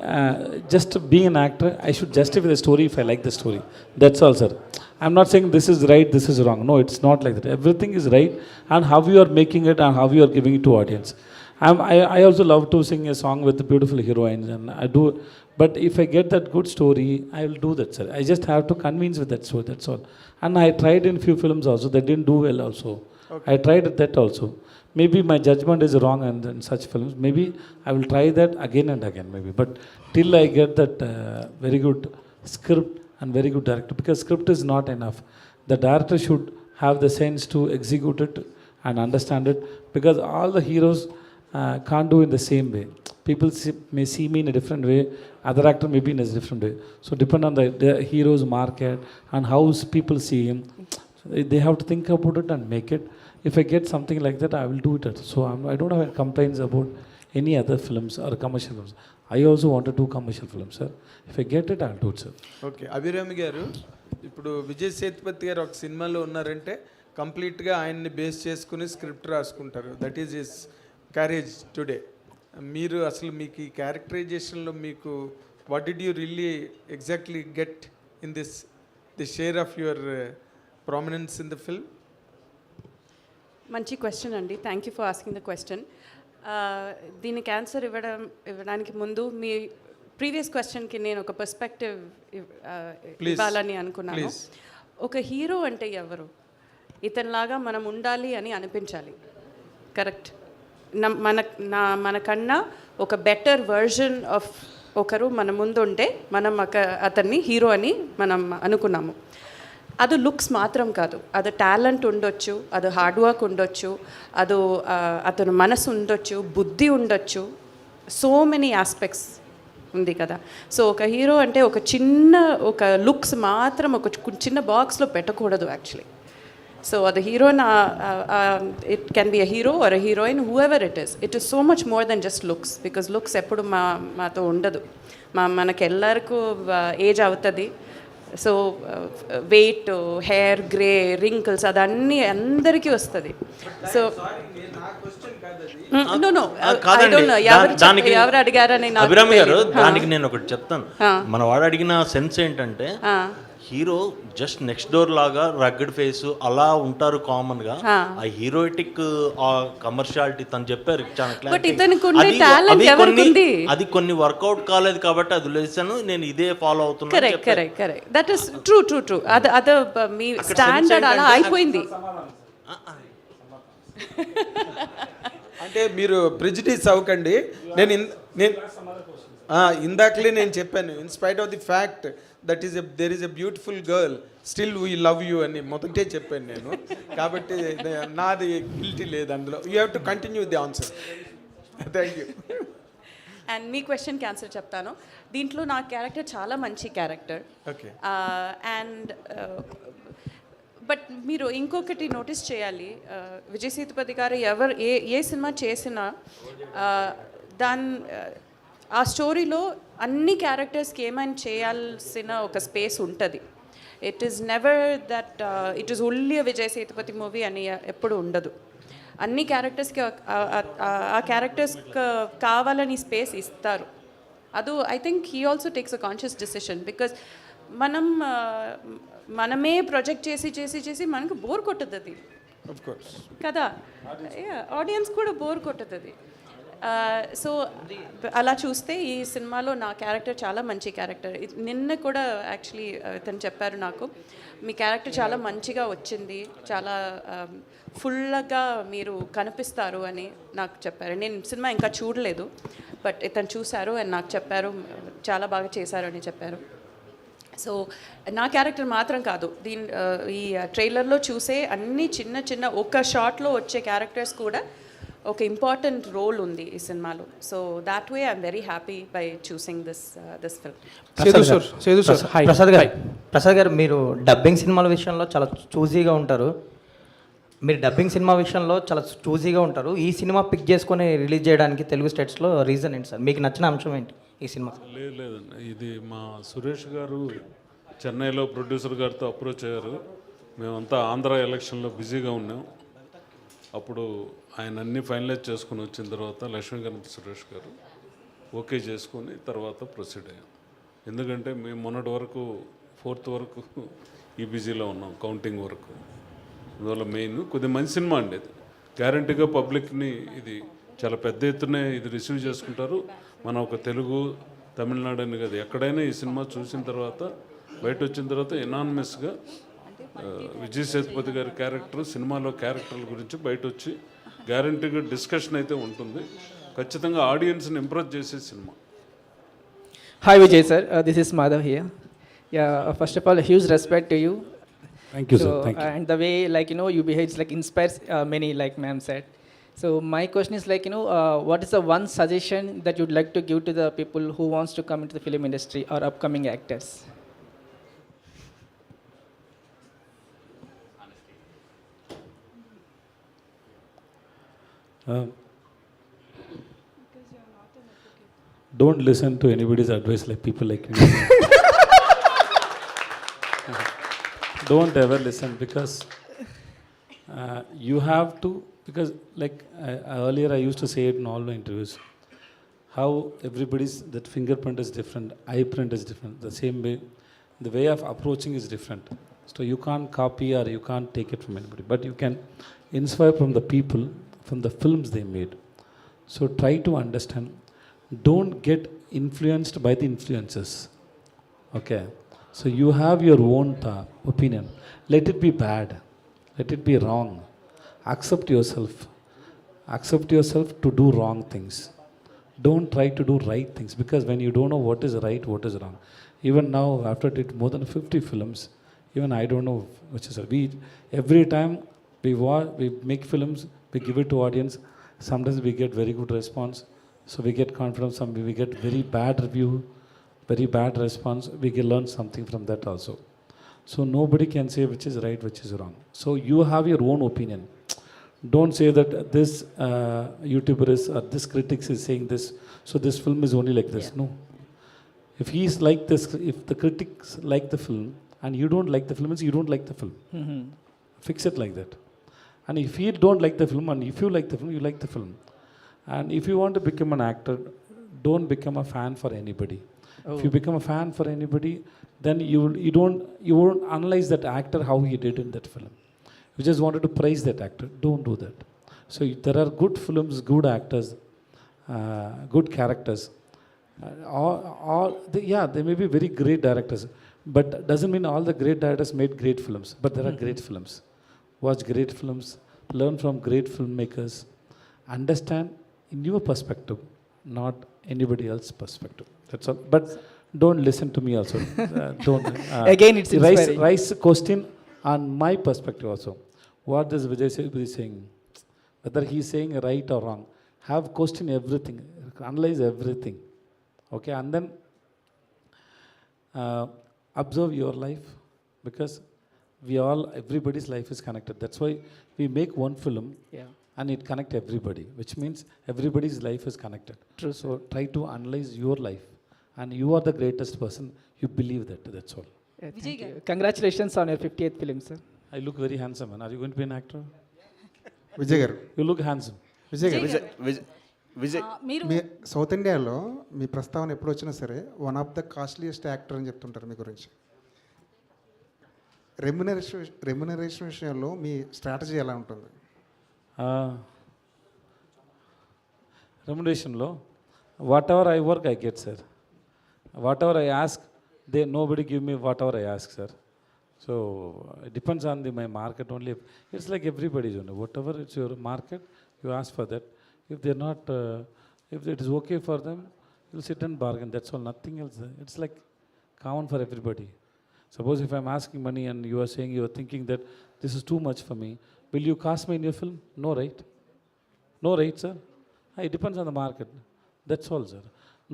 just being an actor, I should justify the story if I like the story. That's all, sir. I'm not saying this is right, this is wrong. No, it's not like that. Everything is right, and how you are making it and how you are giving it to audience. I also love to sing a song with beautiful heroines, and I do. But if I get that good story, I will do that, sir. I just have to convince with that story. That's all. And I tried in few films also. They didn't do well also. Okay. I tried that also. Maybe my judgment is wrong and in such films. Maybe I will try that again and again. Maybe, but till I get that very good script and very good director, because script is not enough. The director should have the sense to execute it and understand it, because all the heroes can't do in the same way. People may see me in a different way, other actor may be in a different way. So depend on the hero's market and how people see him. They have to think about it and make it. If I get something like that, I will do it. So I don't have complaints about any other films or commercial films. I also want to do commercial films, sir. If I get it, I'll do it, sir. Okay Abhirami గారు, ఇప్పుడు విజయ్ సేతుపతి గారు ఒక సినిమాలో ఉన్నారంటే కంప్లీట్గా ఆయన్ని base చేసుకుని script రాసుకుంటారు. That is his carriage today. మీరు అసలు మీకు ఈ క్యారెక్టరైజేషన్లో మీకు what did you really exactly get in this the share of your prominence in the film? మంచి క్వశ్చన్ అండి. Thank you for asking the question. దీనికి ఆన్సర్ ఇవ్వడానికి ముందు మీ ప్రీవియస్ క్వశ్చన్కి నేను ఒక పర్స్పెక్టివ్ ఇవ్వాలని అనుకున్నాను. ఒక హీరో అంటే ఎవరు? ఇతనిలాగా మనం ఉండాలి అని అనిపించాలి. కరెక్ట్. మనకన్నా ఒక బెటర్ వర్జన్ ఆఫ్ ఒకరు మన ముందు ఉంటే మనం అతన్ని హీరో అని మనం అనుకున్నాము. అది లుక్స్ మాత్రం కాదు, అది టాలెంట్ ఉండొచ్చు, అది హార్డ్ వర్క్ ఉండొచ్చు, అది అతను మనసు ఉండొచ్చు, బుద్ధి ఉండొచ్చు, సో మెనీ ఆస్పెక్ట్స్ ఉంది కదా. సో ఒక హీరో అంటే ఒక లుక్స్ మాత్రం ఒక చిన్న బాక్స్లో పెట్టకూడదు యాక్చువల్లీ. సో అది heroine, it can be a hero or a heroine, whoever it is so much more than just looks. Because looks ఎప్పుడు మాతో ఉండదు. మనకి ఎల్లరికూ ఏజ్ అవుతుంది. So weight, hair, grey, wrinkles అదన్నీ అందరికీ వస్తుంది. సో ఎవరు అడిగారని అభిరామి గారు, దానికి నేను ఒకటి చెప్తాను. మన వాడు అడిగిన సెన్స్ ఏంటంటే, హీరో జస్ట్ నెక్స్ట్ డోర్ లాగా రగ్గడ్ ఫేస్ అలా ఉంటారు కామన్ గా. ఆ హీరోయిటిక్ ఆ కమర్షియాలిటీ తను చెప్పారు చాలా క్లారిటీ. అది కొన్ని వర్కౌట్ కాలేదు కాబట్టి అది లేసాను, నేను ఇదే ఫాలో అవుతున్నాను. కరెక్ట్. That is true. అది మీ స్టాండర్డ్ అలా అయిపోయింది. అంటే మీరు ప్రెజుడిస్ అవ్వకండి. నేను ఇందాకలే నేను చెప్పాను, in spite of the fact that is there is a beautiful girl still we love you అని మొదటే చెప్పాను నేను. కాబట్టి నాది గిల్టీ లేదు అందులో. You have to continue the answer. Thank you. And మీ క్వశ్చన్కి ఆన్సర్ చెప్తాను. దీంట్లో నా క్యారెక్టర్ చాలా మంచి క్యారెక్టర్. ఓకే. అండ్ బట్ మీరు ఇంకొకటి నోటీస్ చేయాలి, విజయ్ సేతుపతి గారు ఏ సినిమా చేసినా ఆ స్టోరీలో అన్ని క్యారెక్టర్స్కి ఏమైనా చేయాల్సిన ఒక స్పేస్ ఉంటుంది. It is never that it is only Vijay Sethupathi movie అని ఎప్పుడు ఉండదు. అన్ని క్యారెక్టర్స్కి ఆ క్యారెక్టర్స్ కావాలని స్పేస్ ఇస్తారు. అది I think he also takes a conscious decision. Because మనమే ప్రొజెక్ట్ చేసి మనకు బోర్ కొట్టుతుంది కదా, ఆడియన్స్ కూడా బోర్ కొట్టుతుంది. సో అలా చూస్తే ఈ సినిమాలో నా క్యారెక్టర్ చాలా మంచి క్యారెక్టర్. నిన్న కూడా యాక్చువల్లీ తను చెప్పారు నాకు, మీ క్యారెక్టర్ చాలా మంచిగా వచ్చింది, చాలా ఫుల్గా మీరు కనిపిస్తారు అని నాకు చెప్పారు. నేను సినిమా ఇంకా చూడలేదు, బట్ ఇతను చూశారు అండ్ నాకు చెప్పారు చాలా బాగా చేశారు అని చెప్పారు. సో నా క్యారెక్టర్ మాత్రం కాదు, ఈ ట్రైలర్లో చూసే అన్ని చిన్న ఒక షాట్లో వచ్చే క్యారెక్టర్స్ కూడా ఒక ఇంపార్టెంట్ రోల్ ఉంది ఈ సినిమాలో. So that way I'm very happy by choosing this film. Prasad గారు మీరు డబ్బింగ్ సినిమాల విషయంలో చాలా చూజీగా ఉంటారు. ఈ సినిమా పిక్ చేసుకొని రిలీజ్ చేయడానికి తెలుగు స్టేట్స్లో రీజన్ ఏంటి సార్? మీకు నచ్చిన అంశం ఏంటి ఈ సినిమా? లేదండి, ఇది మా సురేష్ గారు చెన్నైలో ప్రొడ్యూసర్ గారితో అప్రోచ్ అయ్యారు. మేమంతా ఆంధ్ర ఎలక్షన్లో బిజీగా ఉన్నాం. అప్పుడు ఆయన అన్నీ ఫైనలైజ్ చేసుకుని వచ్చిన తర్వాత లక్ష్మీకాంత్ సురేష్ గారు ఓకే చేసుకొని తర్వాత ప్రొసీడ్ అయ్యాం. ఎందుకంటే మేము మొన్నటి వరకు 4th వరకు ఈ బిజీలో ఉన్నాం, కౌంటింగ్ వరకు. అందువల్ల మెయిన్ కొద్దిగా మంచి సినిమా అండి. ఇది గ్యారంటీగా పబ్లిక్ని ఇది చాలా పెద్ద ఎత్తునే ఇది రిసీవ్ చేసుకుంటారు. మన ఒక తెలుగు, తమిళనాడు అని కాదు, ఎక్కడైనా ఈ సినిమా చూసిన తర్వాత బయట వచ్చిన తర్వాత ఎనానమస్గా విజయ్ సేతుపతి గారి క్యారెక్టర్, సినిమాలో క్యారెక్టర్ల గురించి బయట వచ్చి గ్యారంటీగా డిస్కషన్ అయితే ఉంటుంది. ఖచ్చితంగా ఆడియన్స్ని ఇంప్రెస్ చేసే cinema. Hi Vijay sir, this is Madhav here. Yeah, first of all, a huge respect to you. Thank you, sir. Thank you. And the way you behave inspires many, like ma'am said. So my question is what is the one suggestion that you'd like to give to the people who wants to come into the film industry or upcoming actors? Don't listen to anybody's advice like people like you. Don't ever listen, because you have to, because earlier I used to say it in all my interviews, how everybody's, that fingerprint is different, eye print is different, the same way, the way of approaching is different. So you can't copy or you can't take it from anybody, but you can inspire from the people, from the films they made. So try to understand. Don't get influenced by the influencers. Okay? So you have your own opinion. Let it be bad. Let it be wrong. Accept yourself. Accept yourself to do wrong things. Don't try to do right things, because when you don't know what is right, what is wrong. Even now, after I did more than 50 films, even I don't know which is right. Every time we make films, we give it to audience. Sometimes we get very good response. So we get confidence, we get very bad review, very bad response. We can learn something from that also. So nobody can say which is right, which is wrong. So you have your own opinion. Don't say that this YouTuber is, or this critics is saying this, so this film is only like this. No. If he's like this, if the critics like the film and you don't like the film, means you don't like the film. Mm-hmm. Fix it like that. And if he don't like the film and if you like the film, you like the film. And if you want to become an actor, don't become a fan for anybody. If you become a fan for anybody, then you won't analyze that actor how he did in that film. You just wanted to praise that actor. Don't do that. So there are good films, good actors, good characters. They may be very great directors, but doesn't mean all the great directors made great films. But there are great films. Watch great films. Learn from great filmmakers. Understand in your perspective, not anybody else's perspective. That's all. But don't listen to me also. Don't. Again, it's inspiring. Raise question on my perspective also. What is Vijay Sethupathi saying? Whether he is saying right or wrong. Have question everything. Analyze everything. Okay, and then observe your life, because everybody's life is connected. That's why we make one film. Yeah. And it connects everybody, which means everybody's life is connected. True. So try to analyze your life, and you are the greatest person. You believe that. That's all. Yeah, thank you. Congratulations on your 50th film, sir. I look very handsome, man. Are you going to be an actor? Vijay గారు, You look handsome. Vijay గారు, మీరు మీ south ఇండియాలో మీ ప్రస్తావన ఎప్పుడు వచ్చినా సరే one of the costliest actor అని చెప్తుంటారు మీ గురించి. రెమ్యునరేషన్ విషయంలో మీ స్ట్రాటజీ ఎలా ఉంటుంది? Remuneration law. Whatever I work, I get, sir. Whatever I ask, nobody give me whatever I ask, sir. So it depends on my market only. It's like everybody's only. Whatever it's your market, you ask for that. If they're not, if it is okay for them, you'll sit and bargain. That's all. Nothing else. It's like common for everybody. Suppose if I'm asking money and you are saying, you are thinking that this is too much for me, will you cast me in your film? No, right? No, right, sir? It depends on the market. That's all, sir.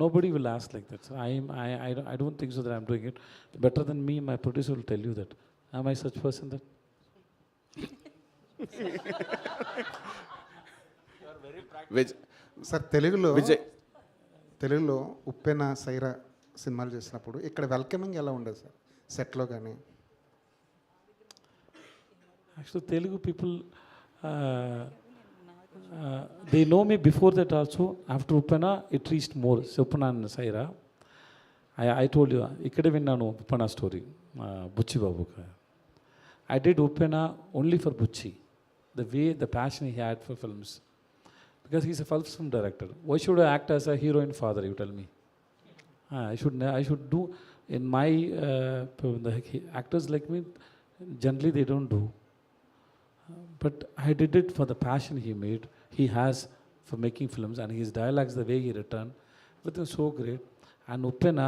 Nobody will ask like that, sir. I don't think so that I'm doing it. Better than me, my producer will tell you that. Am I such person that? Sir తెలుగులో ఉప్పెన సైరా సినిమాలు చేసినప్పుడు ఇక్కడ welcoming ఎలా ఉండదు sir సెట్లో కానీ? Actually, Telugu people, they know me before that also. After Uppena, it reached more. So Uppena and Saira. I told you, ikkade vinnanu Uppena story, Bucci Babu. I did Uppena only for Bucci. The way, the passion he had for films. Because he's a film director. Why should I act as a heroine father, you tell me? I should do, in my, the actors like me, generally they don't do. But I did it for the passion he has for making films, and his dialogues, the way he returned, everything was so great. And Uppena,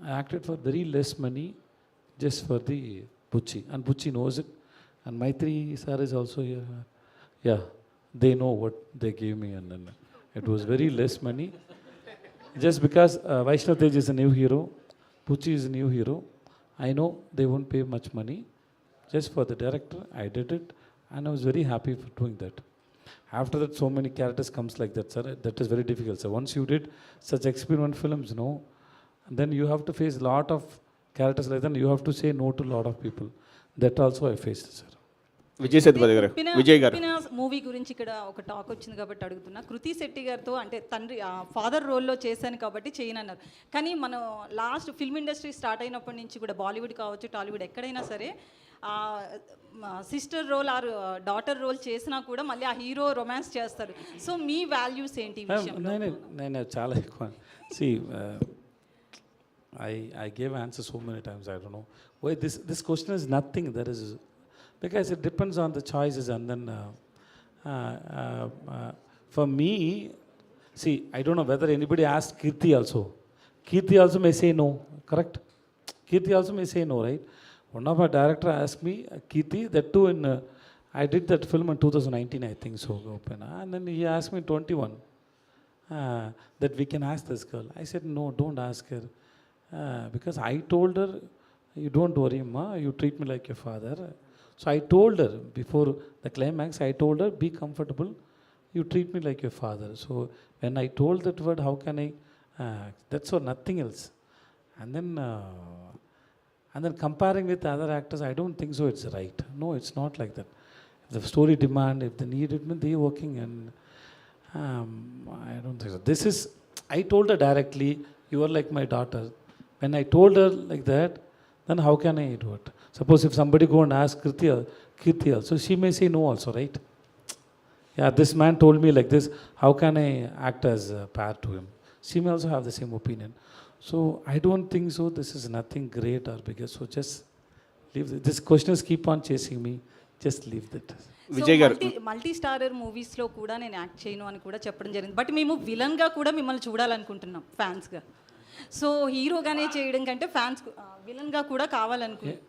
I acted for very less money, just for the Bucci, and Bucci knows it. And Maitri sir is also here. Yeah, they know what they gave me, and then it was very less money. Just because Vaishnav Tej is a new hero, Bucci is a new hero, I know they won't pay much money. Just for the director, I did it, and I was very happy for doing that. After that, so many characters comes like that, sir. That is very difficult, sir. Once you did such experiment films, no, then you have to face a lot of characters like that. You have to say no to a lot of people. That also I faced, sir. Vijay Sethupathi గారు, విజయ్ గారు, movie గురించి ఇక్కడ ఒక talk వచ్చింది కాబట్టి అడుగుతున్నా. కృతి శెట్టి గారితో అంటే తండ్రి ఫాదర్ రోల్లో చేశాను కాబట్టి చేయనన్నారు. కానీ మనం లాస్ట్ ఫిల్మ్ ఇండస్ట్రీ స్టార్ట్ అయినప్పటి నుంచి కూడా బాలీవుడ్ కావచ్చు, టాలీవుడ్ ఎక్కడైనా సరే sister role or daughter role చేసినా కూడా మళ్ళీ ఆ హీరో రొమాన్స్ చేస్తారు. సో మీ వాల్యూస్ ఏంటి ఈ విషయంలో? నేను చాలా ఎక్కువ I gave answers so many times. I don't know why this question is nothing. There is, because it depends on the choices, and then for me, see, I don't know whether anybody asked Kirti also. Kirti also may say no, correct? Kirti also may say no, right? One of our director asked me, Kirti, that too in, I did that film in 2019, I think so, and then he asked me 21, that we can ask this girl. I said, no, don't ask her, because I told her, you don't worry, ma, you treat me like your father. So I told her, before the climax, I told her, be comfortable, you treat me like your father. So when I told that word, how can I, that's all, nothing else. And then comparing with other actors, I don't think so it's right. No, it's not like that. If the story demand, if they need it, they're working, and I don't think so. This is, I told her directly, you are like my daughter. When I told her like that, then how can I do it? Suppose if somebody go and ask Kirti also, she may say no also, right? Yeah, this man told me like this, how can I act as a pair to him? She may also have the same opinion. So I don't think so. This is nothing great or bigger. So just leave this questions keep on chasing me. Just leave that. Vijay గారు, multi starrer మూవీస్లో కూడా నేను act చేయను అని కూడా చెప్పడం జరిగింది. But మేము విలన్గా కూడా మిమ్మల్ని చూడాలనుకుంటున్నాం ఫ్యాన్స్గా. సో హీరోగానే చేయడం కంటే ఫ్యాన్స్ విలన్గా కూడా కావాలనుకుంటున్నాం.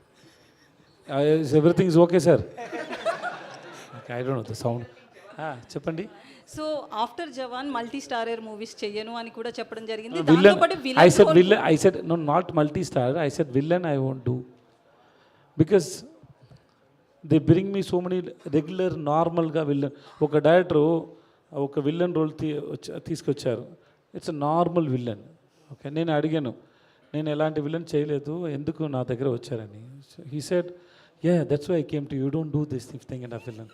Everything is okay sir. I don't know the sound. చెప్పండి. So after Jawan multi starrer movies చెయ్యను అని కూడా చెప్పడం జరిగింది. I said no, not multi star. I said villain I won't do, because they bring me so many regular normal గా villain. ఒక director ఒక villain role తీసుకొచ్చారు. It's a normal villain. Okay, నేను అడిగాను, నేను ఎలాంటి విల్లన్ చేయలేదు, ఎందుకు నా దగ్గర వచ్చారని. He said, yeah, that's why I came to you. You don't do this thing and a villain.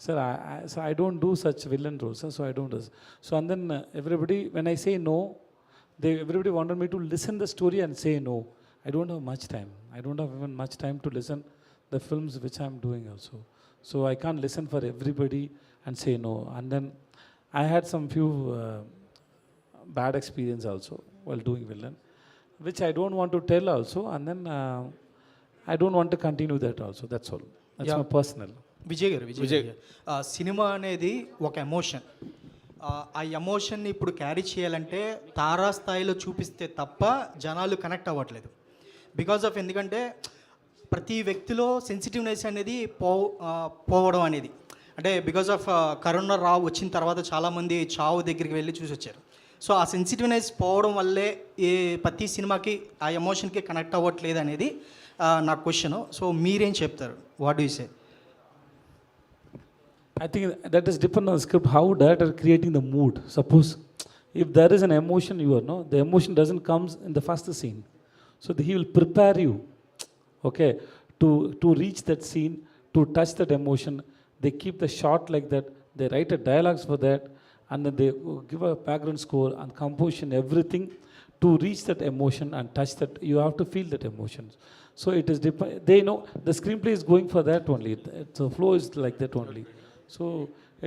Sir, I don't do such villain roles, sir, so I don't do. So and then everybody, when I say no, everybody wanted me to listen the story and say no. I don't have much time. I don't have even much time to listen the films which I'm doing also. So I can't listen for everybody and say no. And then I had some few bad experience also while doing villain, which I don't want to tell also. And then I don't want to continue that also. That's all. That's my personal. Vijay గారు, cinema అనేది ఒక emotion. ఆ ఎమోషన్ని ఇప్పుడు carry చేయాలంటే తారాస్థాయిలో చూపిస్తే తప్ప జనాలు connect అవ్వట్లేదు. బికాజ్ ఆఫ్, ఎందుకంటే ప్రతి వ్యక్తిలో సెన్సిటివ్నెస్ అనేది పోవడం అనేది, అంటే బికాజ్ ఆఫ్ కరోనా వచ్చిన తర్వాత చాలామంది చావు దగ్గరికి వెళ్ళి చూసి వచ్చారు. సో ఆ సెన్సిటివ్నెస్ పోవడం వల్లే ప్రతి సినిమాకి ఆ ఎమోషన్కి కనెక్ట్ అవ్వట్లేదు అనేది నా క్వశ్చన్. సో మీరేం చెప్తారు? What do you say? I think that is depend on the script, how director creating the mood. Suppose if there is an emotion, the emotion doesn't comes in the first scene. So he will prepare you, okay, to reach that scene, to touch that emotion. They keep the shot like that. They write a dialogues for that, and then they give a background score and composition, everything to reach that emotion and touch that. You have to feel that emotions. So it is they know the screenplay is going for that only. The flow is like that only. So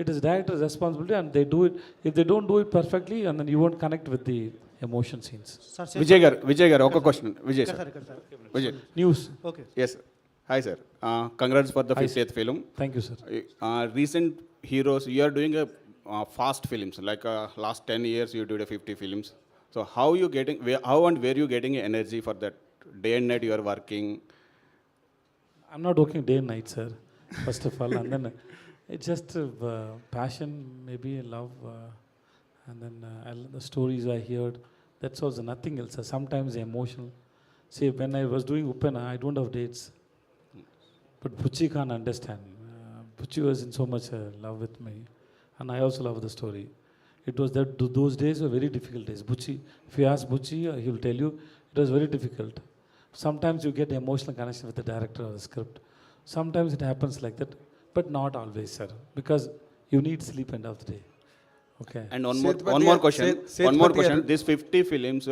it is director's responsibility, and they do it. If they don't do it perfectly, and then you won't connect with the emotion scenes. Vijay garu, oka question. Vijay sir. Vijay. News. Okay. Yes. Hi sir. Congrats for the 50th film. Thank you, sir. Recent heroes, you are doing a fast films. Like last 10 years, you did a 50 films. So how you getting? How and where you getting energy for that? Day and night you are working. I'm not working day and night, sir. First of all, and then it's just passion, maybe love, and then the stories I heard. That's also nothing else. Sometimes emotional. See, when I was doing Upena, I don't have dates. But Bucci can't understand. Bucci was in so much love with me, and I also love the story. It was that those days were very difficult days. Bucci, if you ask Bucci, he will tell you it was very difficult. Sometimes you get emotional connection with the director or the script. Sometimes it happens like that, but not always, sir. Because you need sleep end of the day. Okay. And one more question. These 50 films,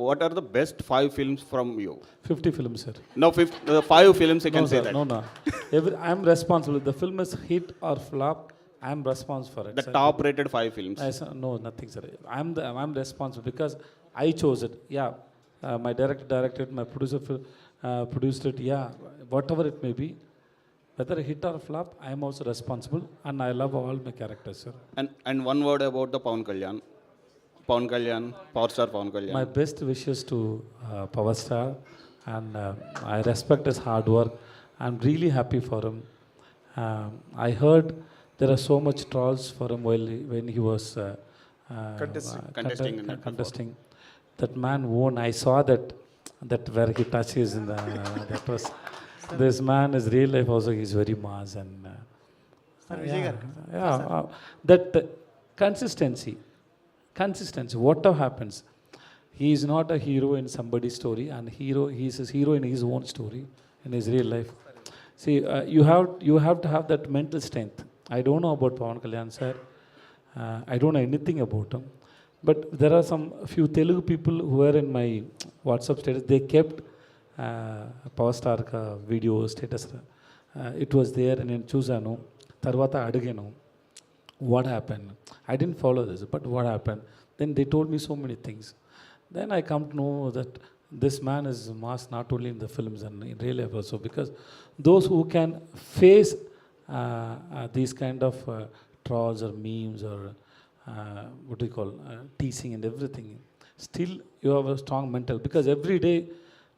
what are the best 5 films from you? 50 films, sir. No, 5 films you can say sir, that. No. I'm responsible. If the film is hit or flop, I'm responsible for it. The sir. top rated 5 films. No, nothing, sir. I'm responsible because I chose it. Yeah, my director directed, my producer produced it. Yeah, whatever it may be, whether a hit or a flop, I am also responsible, and I love all my characters, sir. And one word about the Pawan Kalyan, Power Star Pawan Kalyan. My best wishes to Power Star, and I respect his hard work. I'm really happy for him. I heard there are so much trolls for him when he was contesting. That man won. I saw that where he touches in the that was. This man is real life also. He's very mass and that consistency. Whatever happens, he is not a hero in somebody's story, and he is a hero in his own story in his real life. See, you have to have that mental strength. I don't know about Pawan Kalyan sir. I don't know anything about him. But there are some few Telugu people who were in my WhatsApp status. They kept Power Star ka video status. It was there, and నేను చూసాను. తర్వాత అడిగాను, what happened? I didn't follow this, but what happened? Then they told me so many things. Then I come to know that this man is mass not only in the films and in real life also, because those who can face these kind of trolls or memes or what do you call teasing and everything, still you have a strong mental, because every day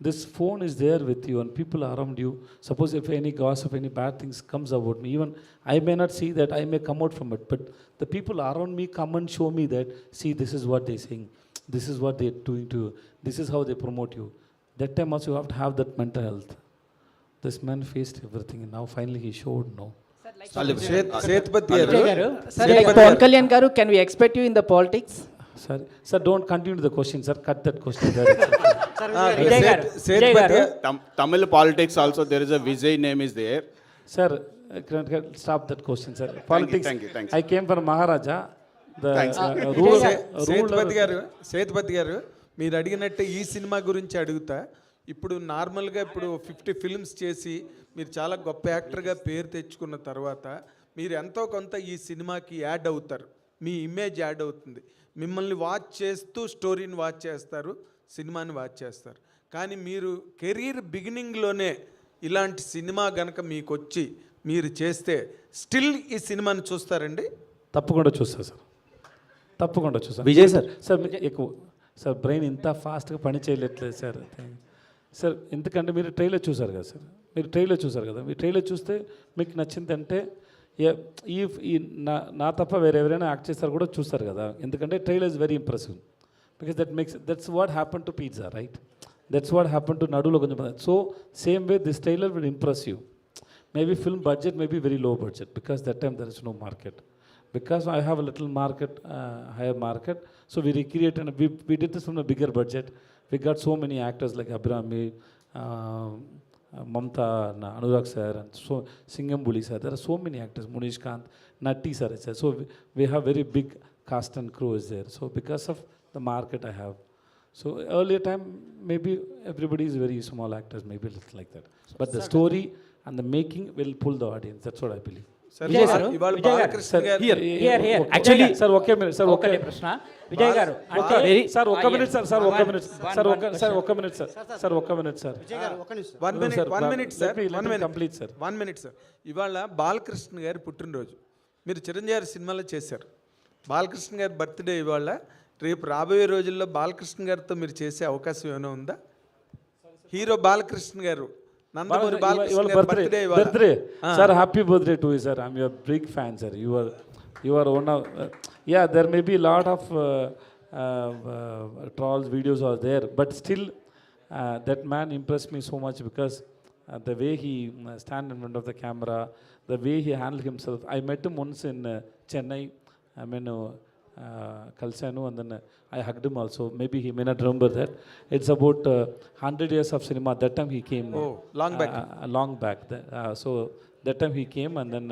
this phone is there with you and people around you. Suppose if any gossip, any bad things comes about me, even I may not see that, I may come out from it, but the people around me come and show me that, see, this is what they're saying, this is what they're doing to you, this is how they promote you. That time also you have to have that mental health. This man faced everything, and now finally he showed no. Pawan Kalyan garu, can we expect you in the politics? Sir, don't continue the question, sir. Cut that question. Tamil politics also, there is a Vijay name is there. Sir, stop that question, sir. Politics. Thank you. I came from Maharaja. Sethupathi garu, మీరు అడిగినట్టు ఈ cinema గురించి అడుగుతా. ఇప్పుడు నార్మల్గా ఇప్పుడు 50 films చేసి మీరు చాలా గొప్ప యాక్టర్గా పేరు తెచ్చుకున్న తర్వాత మీరు ఎంతో కొంత ఈ సినిమాకి యాడ్ అవుతారు, మీ ఇమేజ్ యాడ్ అవుతుంది. మిమ్మల్ని వాచ్ చేస్తూ స్టోరీని వాచ్ చేస్తారు, సినిమాని వాచ్ చేస్తారు. కానీ మీరు కెరీర్ బిగినింగ్లోనే ఇలాంటి సినిమా గనక మీకు వచ్చి మీరు చేస్తే స్టిల్ ఈ సినిమాని చూస్తారండి? తప్పకుండా చూస్తా సార్, తప్పకుండా చూస్తా. విజయ్ సార్ ఎక్కువ సార్ బ్రెయిన్ ఇంత ఫాస్ట్గా పని చేయలేట్లేదు సార్. సార్ ఎందుకంటే మీరు ట్రైలర్ చూసారు కదా సార్, మీరు ట్రైలర్ చూసారు కదా, మీరు ట్రైలర్ చూస్తే మీకు నచ్చిందంటే ఈ నా తప్ప వేరే ఎవరైనా యాక్ట్ చేస్తారు కూడా చూస్తారు కదా, ఎందుకంటే trailer is very impressive because that's what happen to pizza, right? That's what happen to నడులో కొంచెం. So same way this trailer will impress you. Maybe film budget may be very low budget because that time there is no market. Because I have a little market, higher market, so we recreated and we did this from a bigger budget. We got so many actors like Abhrami, Mamta, Anurag sir, and so Singambuli sir. There are so many actors, Munish Kant, Natti sir, etc. So we have very big cast and crew is there. So because of the market I have. So earlier time maybe everybody is very small actors, maybe a little like that. But the story and the making will pull the audience. That's what I believe. Vijay garu, here. Actually, sir, okay minute, sir, okay. Prashna, Vijay garu, sir, okay minute, sir, okay minute, sir, okay minute, sir, sir, okay minute, sir. One minute, sir. Let me complete, sir. 1 minute, sir. ఇవాళ బాలకృష్ణ గారి పుట్టినరోజు, మీరు చిరంజీవి గారి సినిమాలో చేశారు. బాలకృష్ణ గారి birthday ఇవాళ. రేపు రాబోయే రోజుల్లో బాలకృష్ణ గారితో మీరు చేసే అవకాశం ఏమైనా ఉందా? హీరో బాలకృష్ణ గారు, నందమూరి బాలకృష్ణ గారి birthday. Sir, happy birthday to you, sir. I'm your big fan, sir. You are one of yeah, there may be a lot of trolls videos are there, but still that man impressed me so much because the way he stand in front of the camera, the way he handled himself. I met him once in Chennai. I mean Kalsanu, and then I hugged him also. Maybe he may not remember that. It's about 100 years of cinema. That time he came. Oh, long back. Long back. So that time he came, and then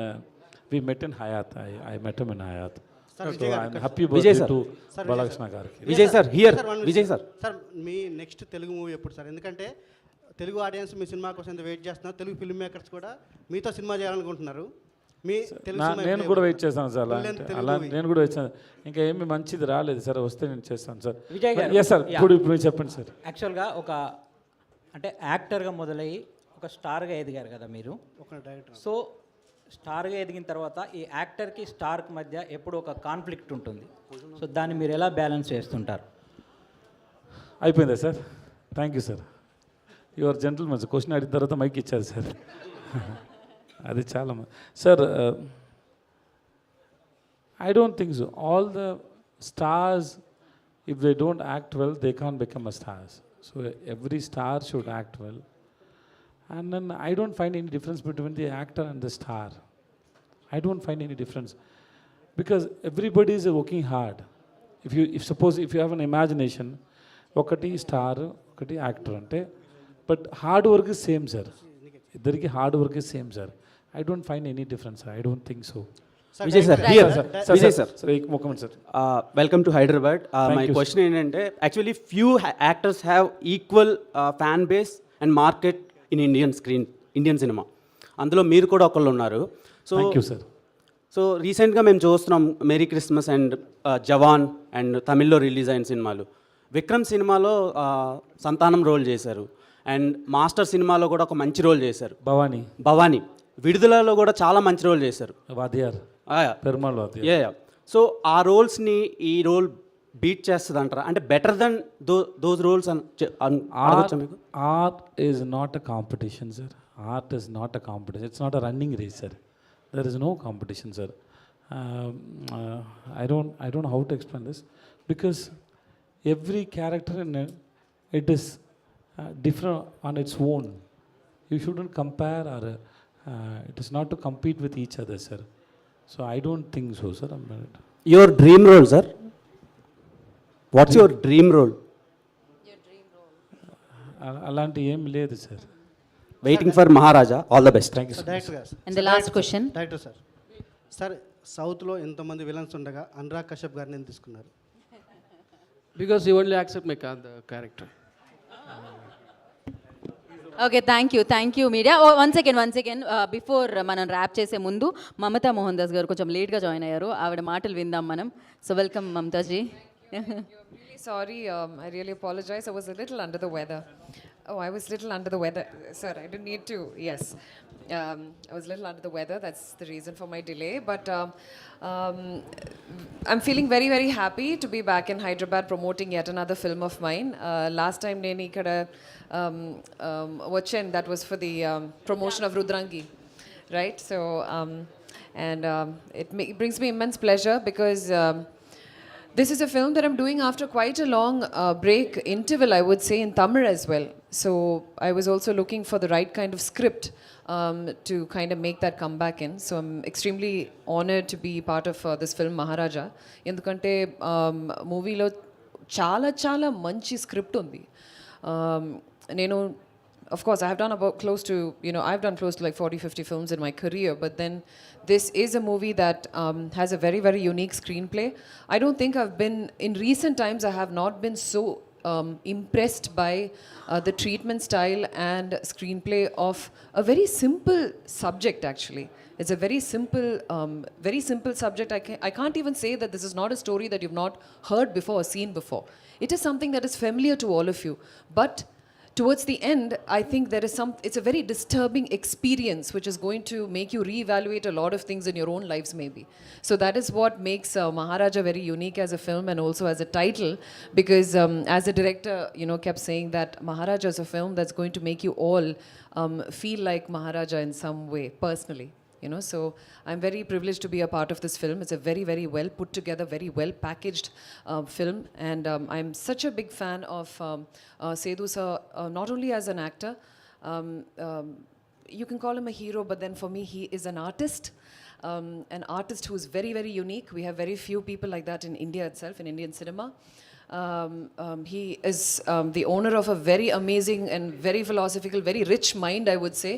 we met in Hayat. I met him in Hayat. Sir, So Vijay I'm garu, happy birthday to Sir, Balakrishna Garki. Vijay sir, here. Vijay sir. Sir me next Telugu movie ఎప్పుడు sir? ఎందుకంటే Telugu audience మీ cinema కోసం ఎంత wait చేస్తున్నారు. Telugu film makers కూడా మీతో cinema చేయాలనుకుంటున్నారు. మీ Telugu cinema నేను కూడా వెయిట్ చేస్తాను సార్. తెలుగు అలా movie. నేను కూడా వచ్చాను. ఇంకా ఏమి మంచిది రాలేదు సార్, వస్తే నేను చేస్తాను సార్. విజయ్ గారు, ఎస్ సార్, ఇప్పుడు చెప్పండి సార్. యాక్చువల్గా ఒక అంటే యాక్టర్గా మొదలయ్యి ఒక స్టార్గా ఎదిగారు కదా మీరు. ఒక డైరెక్టర్. సో స్టార్గా ఎదిగిన తర్వాత ఈ యాక్టర్కి స్టార్కి మధ్య ఎప్పుడు ఒక కాన్ఫ్లిక్ట్ ఉంటుంది. సో దాన్ని మీరు ఎలా బ్యాలెన్స్ చేస్తుంటారు? అయిపోయిందా sir? Thank you sir. Your gentlemen. Question అడిగిన తర్వాత మైక్ ఇచ్చారు సార్. అది చాలా sir. I don't think so. All the stars, if they don't act well, they can't become a stars. So every star should act well. And then I don't find any difference between the actor and the star. I don't find any difference. Because everybody is working hard. Suppose if you have an imagination, ఒకటి star ఒకటి actor అంటే, but hard work is same sir. ఇద్దరికి hard work is same sir. I don't find any difference. I don't think so. Vijay sir, here. Vijay sir. Sir, ek moment sir. Welcome to Hyderabad. My question is, actually few actors have equal fan base and market in Indian cinema. అందులో మీరు కూడా ఒకళ్ళు ఉన్నారు. So thank you sir. So రీసెంట్గా మేము చూస్తున్నాం merry Christmas and Jawan and తమిళ్లో release అయిన సినిమాలు. విక్రమ్ సినిమాలో సంతానం రోల్ చేశారు, అండ్ మాస్టర్ సినిమాలో కూడా ఒక మంచి రోల్ చేశారు. భవానీ విడుదలలో కూడా చాలా మంచి రోల్ చేశారు. వాద్యార్, పెరుమాళ్ వాద్యార్. సో ఆ రోల్స్ని ఈ రోల్ బీట్ చేస్తుంది అంటారా? అంటే బెటర్ దెన్ దోస్ రోల్స్ మీకు? Art is not a competition sir. Art is not a competition. It's not a running race sir. There is no competition sir. I don't know how to explain this, because every character in it is different on its own. You shouldn't compare, or it is not to compete with each other, sir. So I don't think so, sir. Your dream role, sir? What's your dream role? అలాంటి ఏం లేదు sir. Waiting for Maharaja. All the best. Thank you so much. And the last question. Director sir, sir సౌత్లో ఎంతమంది villains ఉండగా అనురాగ్ కశ్యప్ గారిని ఎందుకు తీసుకున్నారు? Because he only accept my character. Okay, thank you media. One second before మనం rap చేసే ముందు మమతా మోహన్ దాస్ గారు కొంచెం లేట్గా జాయిన్ అయ్యారు. ఆవిడ మాటలు విందాం మనం. So welcome Mamataji. Sorry, I really apologize. I was a little under the weather. Oh, I was little under the weather. Sir, I didn't need to. Yes. I was a little under the weather. That's the reason for my delay. But I'm feeling very, very happy to be back in Hyderabad promoting yet another film of mine. Last time nenu ikkada vachen, that was for the promotion of Rudrangi, right? So And it brings me immense pleasure because this is a film that I'm doing after quite a long break interval, I would say, in Tamil as well. So I was also looking for the right kind of script to kind of make that comeback in. So I'm extremely honored to be part of this film Maharaja. ఎందుకంటే మూవీలో చాలా మంచి script ఉంది. నేను of course, I have done about close to, I've done close to like 40-50 films in my career, but then this is a movie that has a very, very unique screenplay. I don't think in recent times, I have not been so impressed by the treatment style and screenplay of a very simple subject, actually. It's a very simple subject. I can't even say that this is not a story that you've not heard before or seen before. It is something that is familiar to all of you, but towards the end, I think it's a very disturbing experience which is going to make you reevaluate a lot of things in your own lives maybe. So that is what makes Maharaja very unique as a film and also as a title, because as the director, kept saying that Maharaja is a film that's going to make you all feel like Maharaja in some way, personally. So I'm very privileged to be a part of this film. It's a very, very well put together, very well packaged film, and I'm such a big fan of Sethu sir, not only as an actor. You can call him a hero, but then for me, he is an artist who is very, very unique. We have very few people like that in India itself, in Indian cinema. He is the owner of a very amazing and very philosophical, very rich mind, I would say.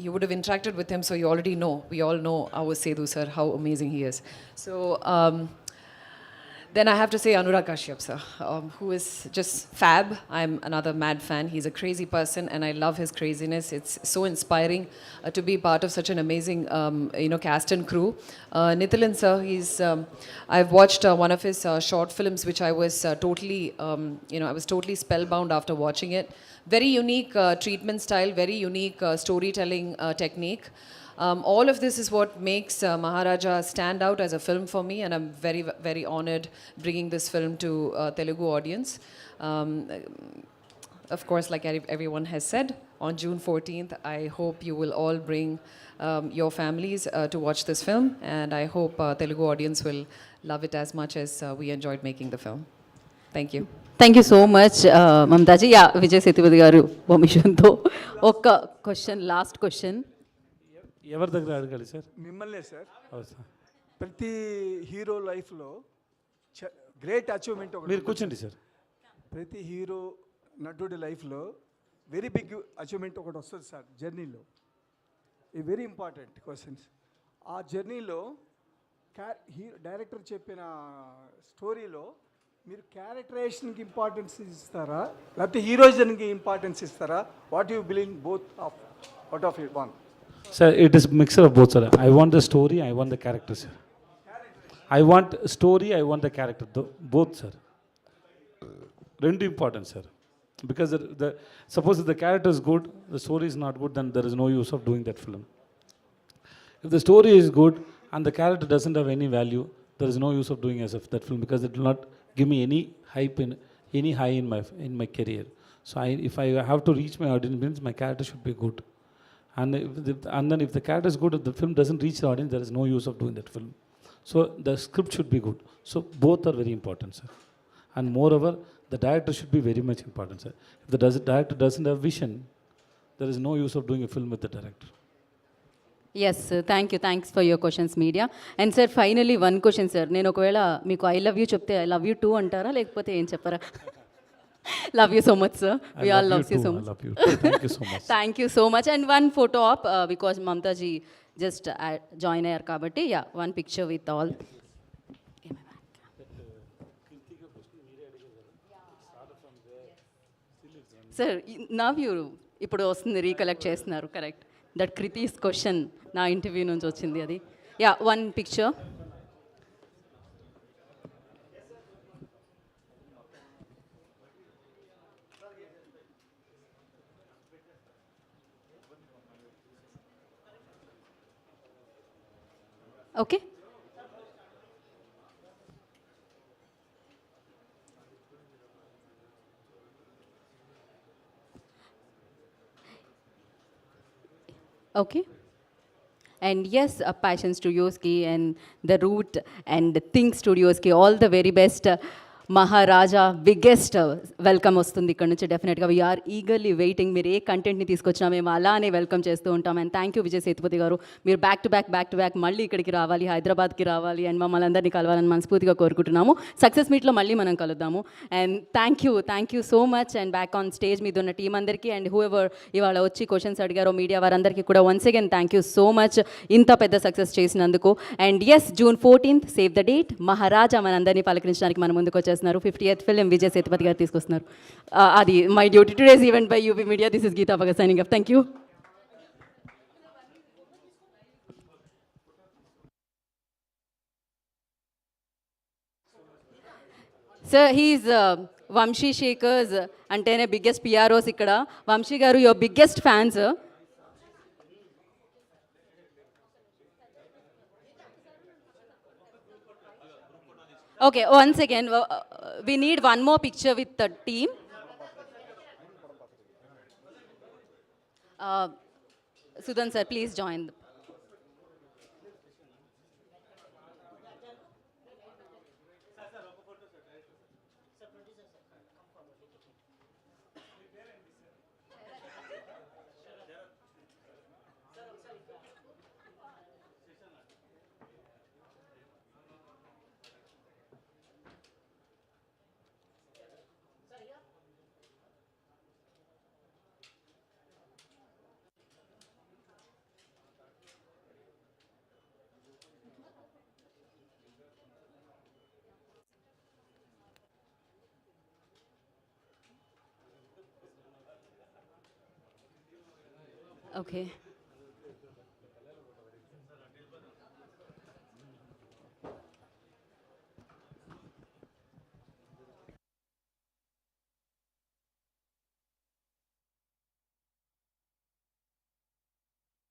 You would have interacted with him, so you already know. We all know our Sethu sir, how amazing he is. So then I have to say Anurag Kashyap sir, who is just fab. I'm another mad fan. He's a crazy person, and I love his craziness. It's so inspiring to be part of such an amazing, cast and crew. Nithilan sir, I've watched one of his short films, which I was I was totally spellbound after watching it. Very unique treatment style, very unique storytelling technique. All of this is what makes Maharaja stand out as a film for me, and I'm very, very honored bringing this film to Telugu audience. Of course, like everyone has said, on June 14th, I hope you will all bring your families to watch this film, and I hope Telugu audience will love it as much as we enjoyed making the film. Thank you. Thank you so much Mamataji. Yeah, Vijay Sethupathi garu పర్మిషన్తో ఒక్క question, last question. ఎవరి దగ్గర అడగాలి sir? మిమ్మల్నే sir. అవును sir. ప్రతి hero లైఫ్లో great achievement ఒకటి. మీరు కూర్చోండి సార్. ప్రతి హీరో నటుడి లైఫ్లో వెరీ బిగ్ అచీవ్మెంట్ ఒకటి వస్తుంది సార్ జర్నీలో. ఈ వెరీ ఇంపార్టెంట్ క్వశ్చన్స్. ఆ జర్నీలో డైరెక్టర్ చెప్పిన స్టోరీలో మీరు క్యారెక్టరైజేషన్కి ఇంపార్టెన్స్ ఇస్తారా, లేకపోతే హీరోయిజన్కి ఇంపార్టెన్స్ ఇస్తారా? What you believe both of out of it one? Sir, it is mixture of both, sir. I want the story, I want the character, sir. I want story, I want the character, both, sir. Rendu important, sir. Because suppose if the character is good, the story is not good, then there is no use of doing that film. If the story is good and the character doesn't have any value, there is no use of doing as of that film, because it will not give me any high in my career. So if I have to reach my audience, means my character should be good. And then if the character is good, if the film doesn't reach the audience, there is no use of doing that film. So the script should be good. So both are very important, sir. And moreover, the director should be very much important, sir. If the director doesn't have vision, there is no use of doing a film with the director. Yes, thank you. Thanks for your questions media. And sir, finally one question sir. నేను ఒకవేళ మీకు I love you చెప్తే I love you too అంటారా, లేకపోతే ఏం చెప్పారా? Love you so much sir. We all loves you so much. Thank you so much. Thank you so much. And one photo op, because Mamataji just join అయ్యారు కాబట్టి, yeah, one picture with all. Sir, now you ఇప్పుడు వస్తుంది, recollect చేస్తున్నారు. Correct, that క్రితీస్ question నా interview నుంచి వచ్చింది అది. Yeah, one picture. Okay, okay. And yes passion స్టూడియోస్కి and the route and think స్టూడియోస్కి all the very best. Maharaja biggest welcome వస్తుంది ఇక్కడ నుంచి డెఫినెట్గా. We are eagerly waiting. మీరు ఏ కంటెంట్ని తీసుకొచ్చినా మేము అలానే వెల్కమ్ చేస్తూ ఉంటాం. And thank you Vijay Sethupathi garu. మీరు బ్యాక్ టు బ్యాక్ మళ్ళీ ఇక్కడికి రావాలి, హైదరాబాద్కి రావాలి అండ్ మమ్మల్ని అందరినీ కలవాలని మనస్ఫూర్తిగా కోరుకుంటున్నాము. సక్సెస్ మీట్లో మళ్ళీ మనం కలుద్దాము. And thank you so much. And back on stage మీద ఉన్న టీం అందరికీ అండ్ హూ ఎవర్ ఇవాళ వచ్చి క్వశ్చన్స్ అడిగారో మీడియా వారందరికీ కూడా once again thank you so much ఇంత పెద్ద సక్సెస్ చేసినందుకు. And yes June 14th save the date. Maharaja మనందరినీ పలకరించడానికి మన ముందుకు వచ్చేస్తున్నారు. 50th ఫిలిం విజయ్ సేతుపతి గారు తీసుకొస్తున్నారు. అది my duty today's event by UP media. This is Geeta Bhagat signing off. Thank you. Sir he is Vamsi Shekar's అంటేనే బిగ్గెస్ట్ పిఆర్ఓస్ ఇక్కడ. Vamsi garu your biggest fans. Okay, once again, we need one more picture with the team. Sudan sir, please join. Okay.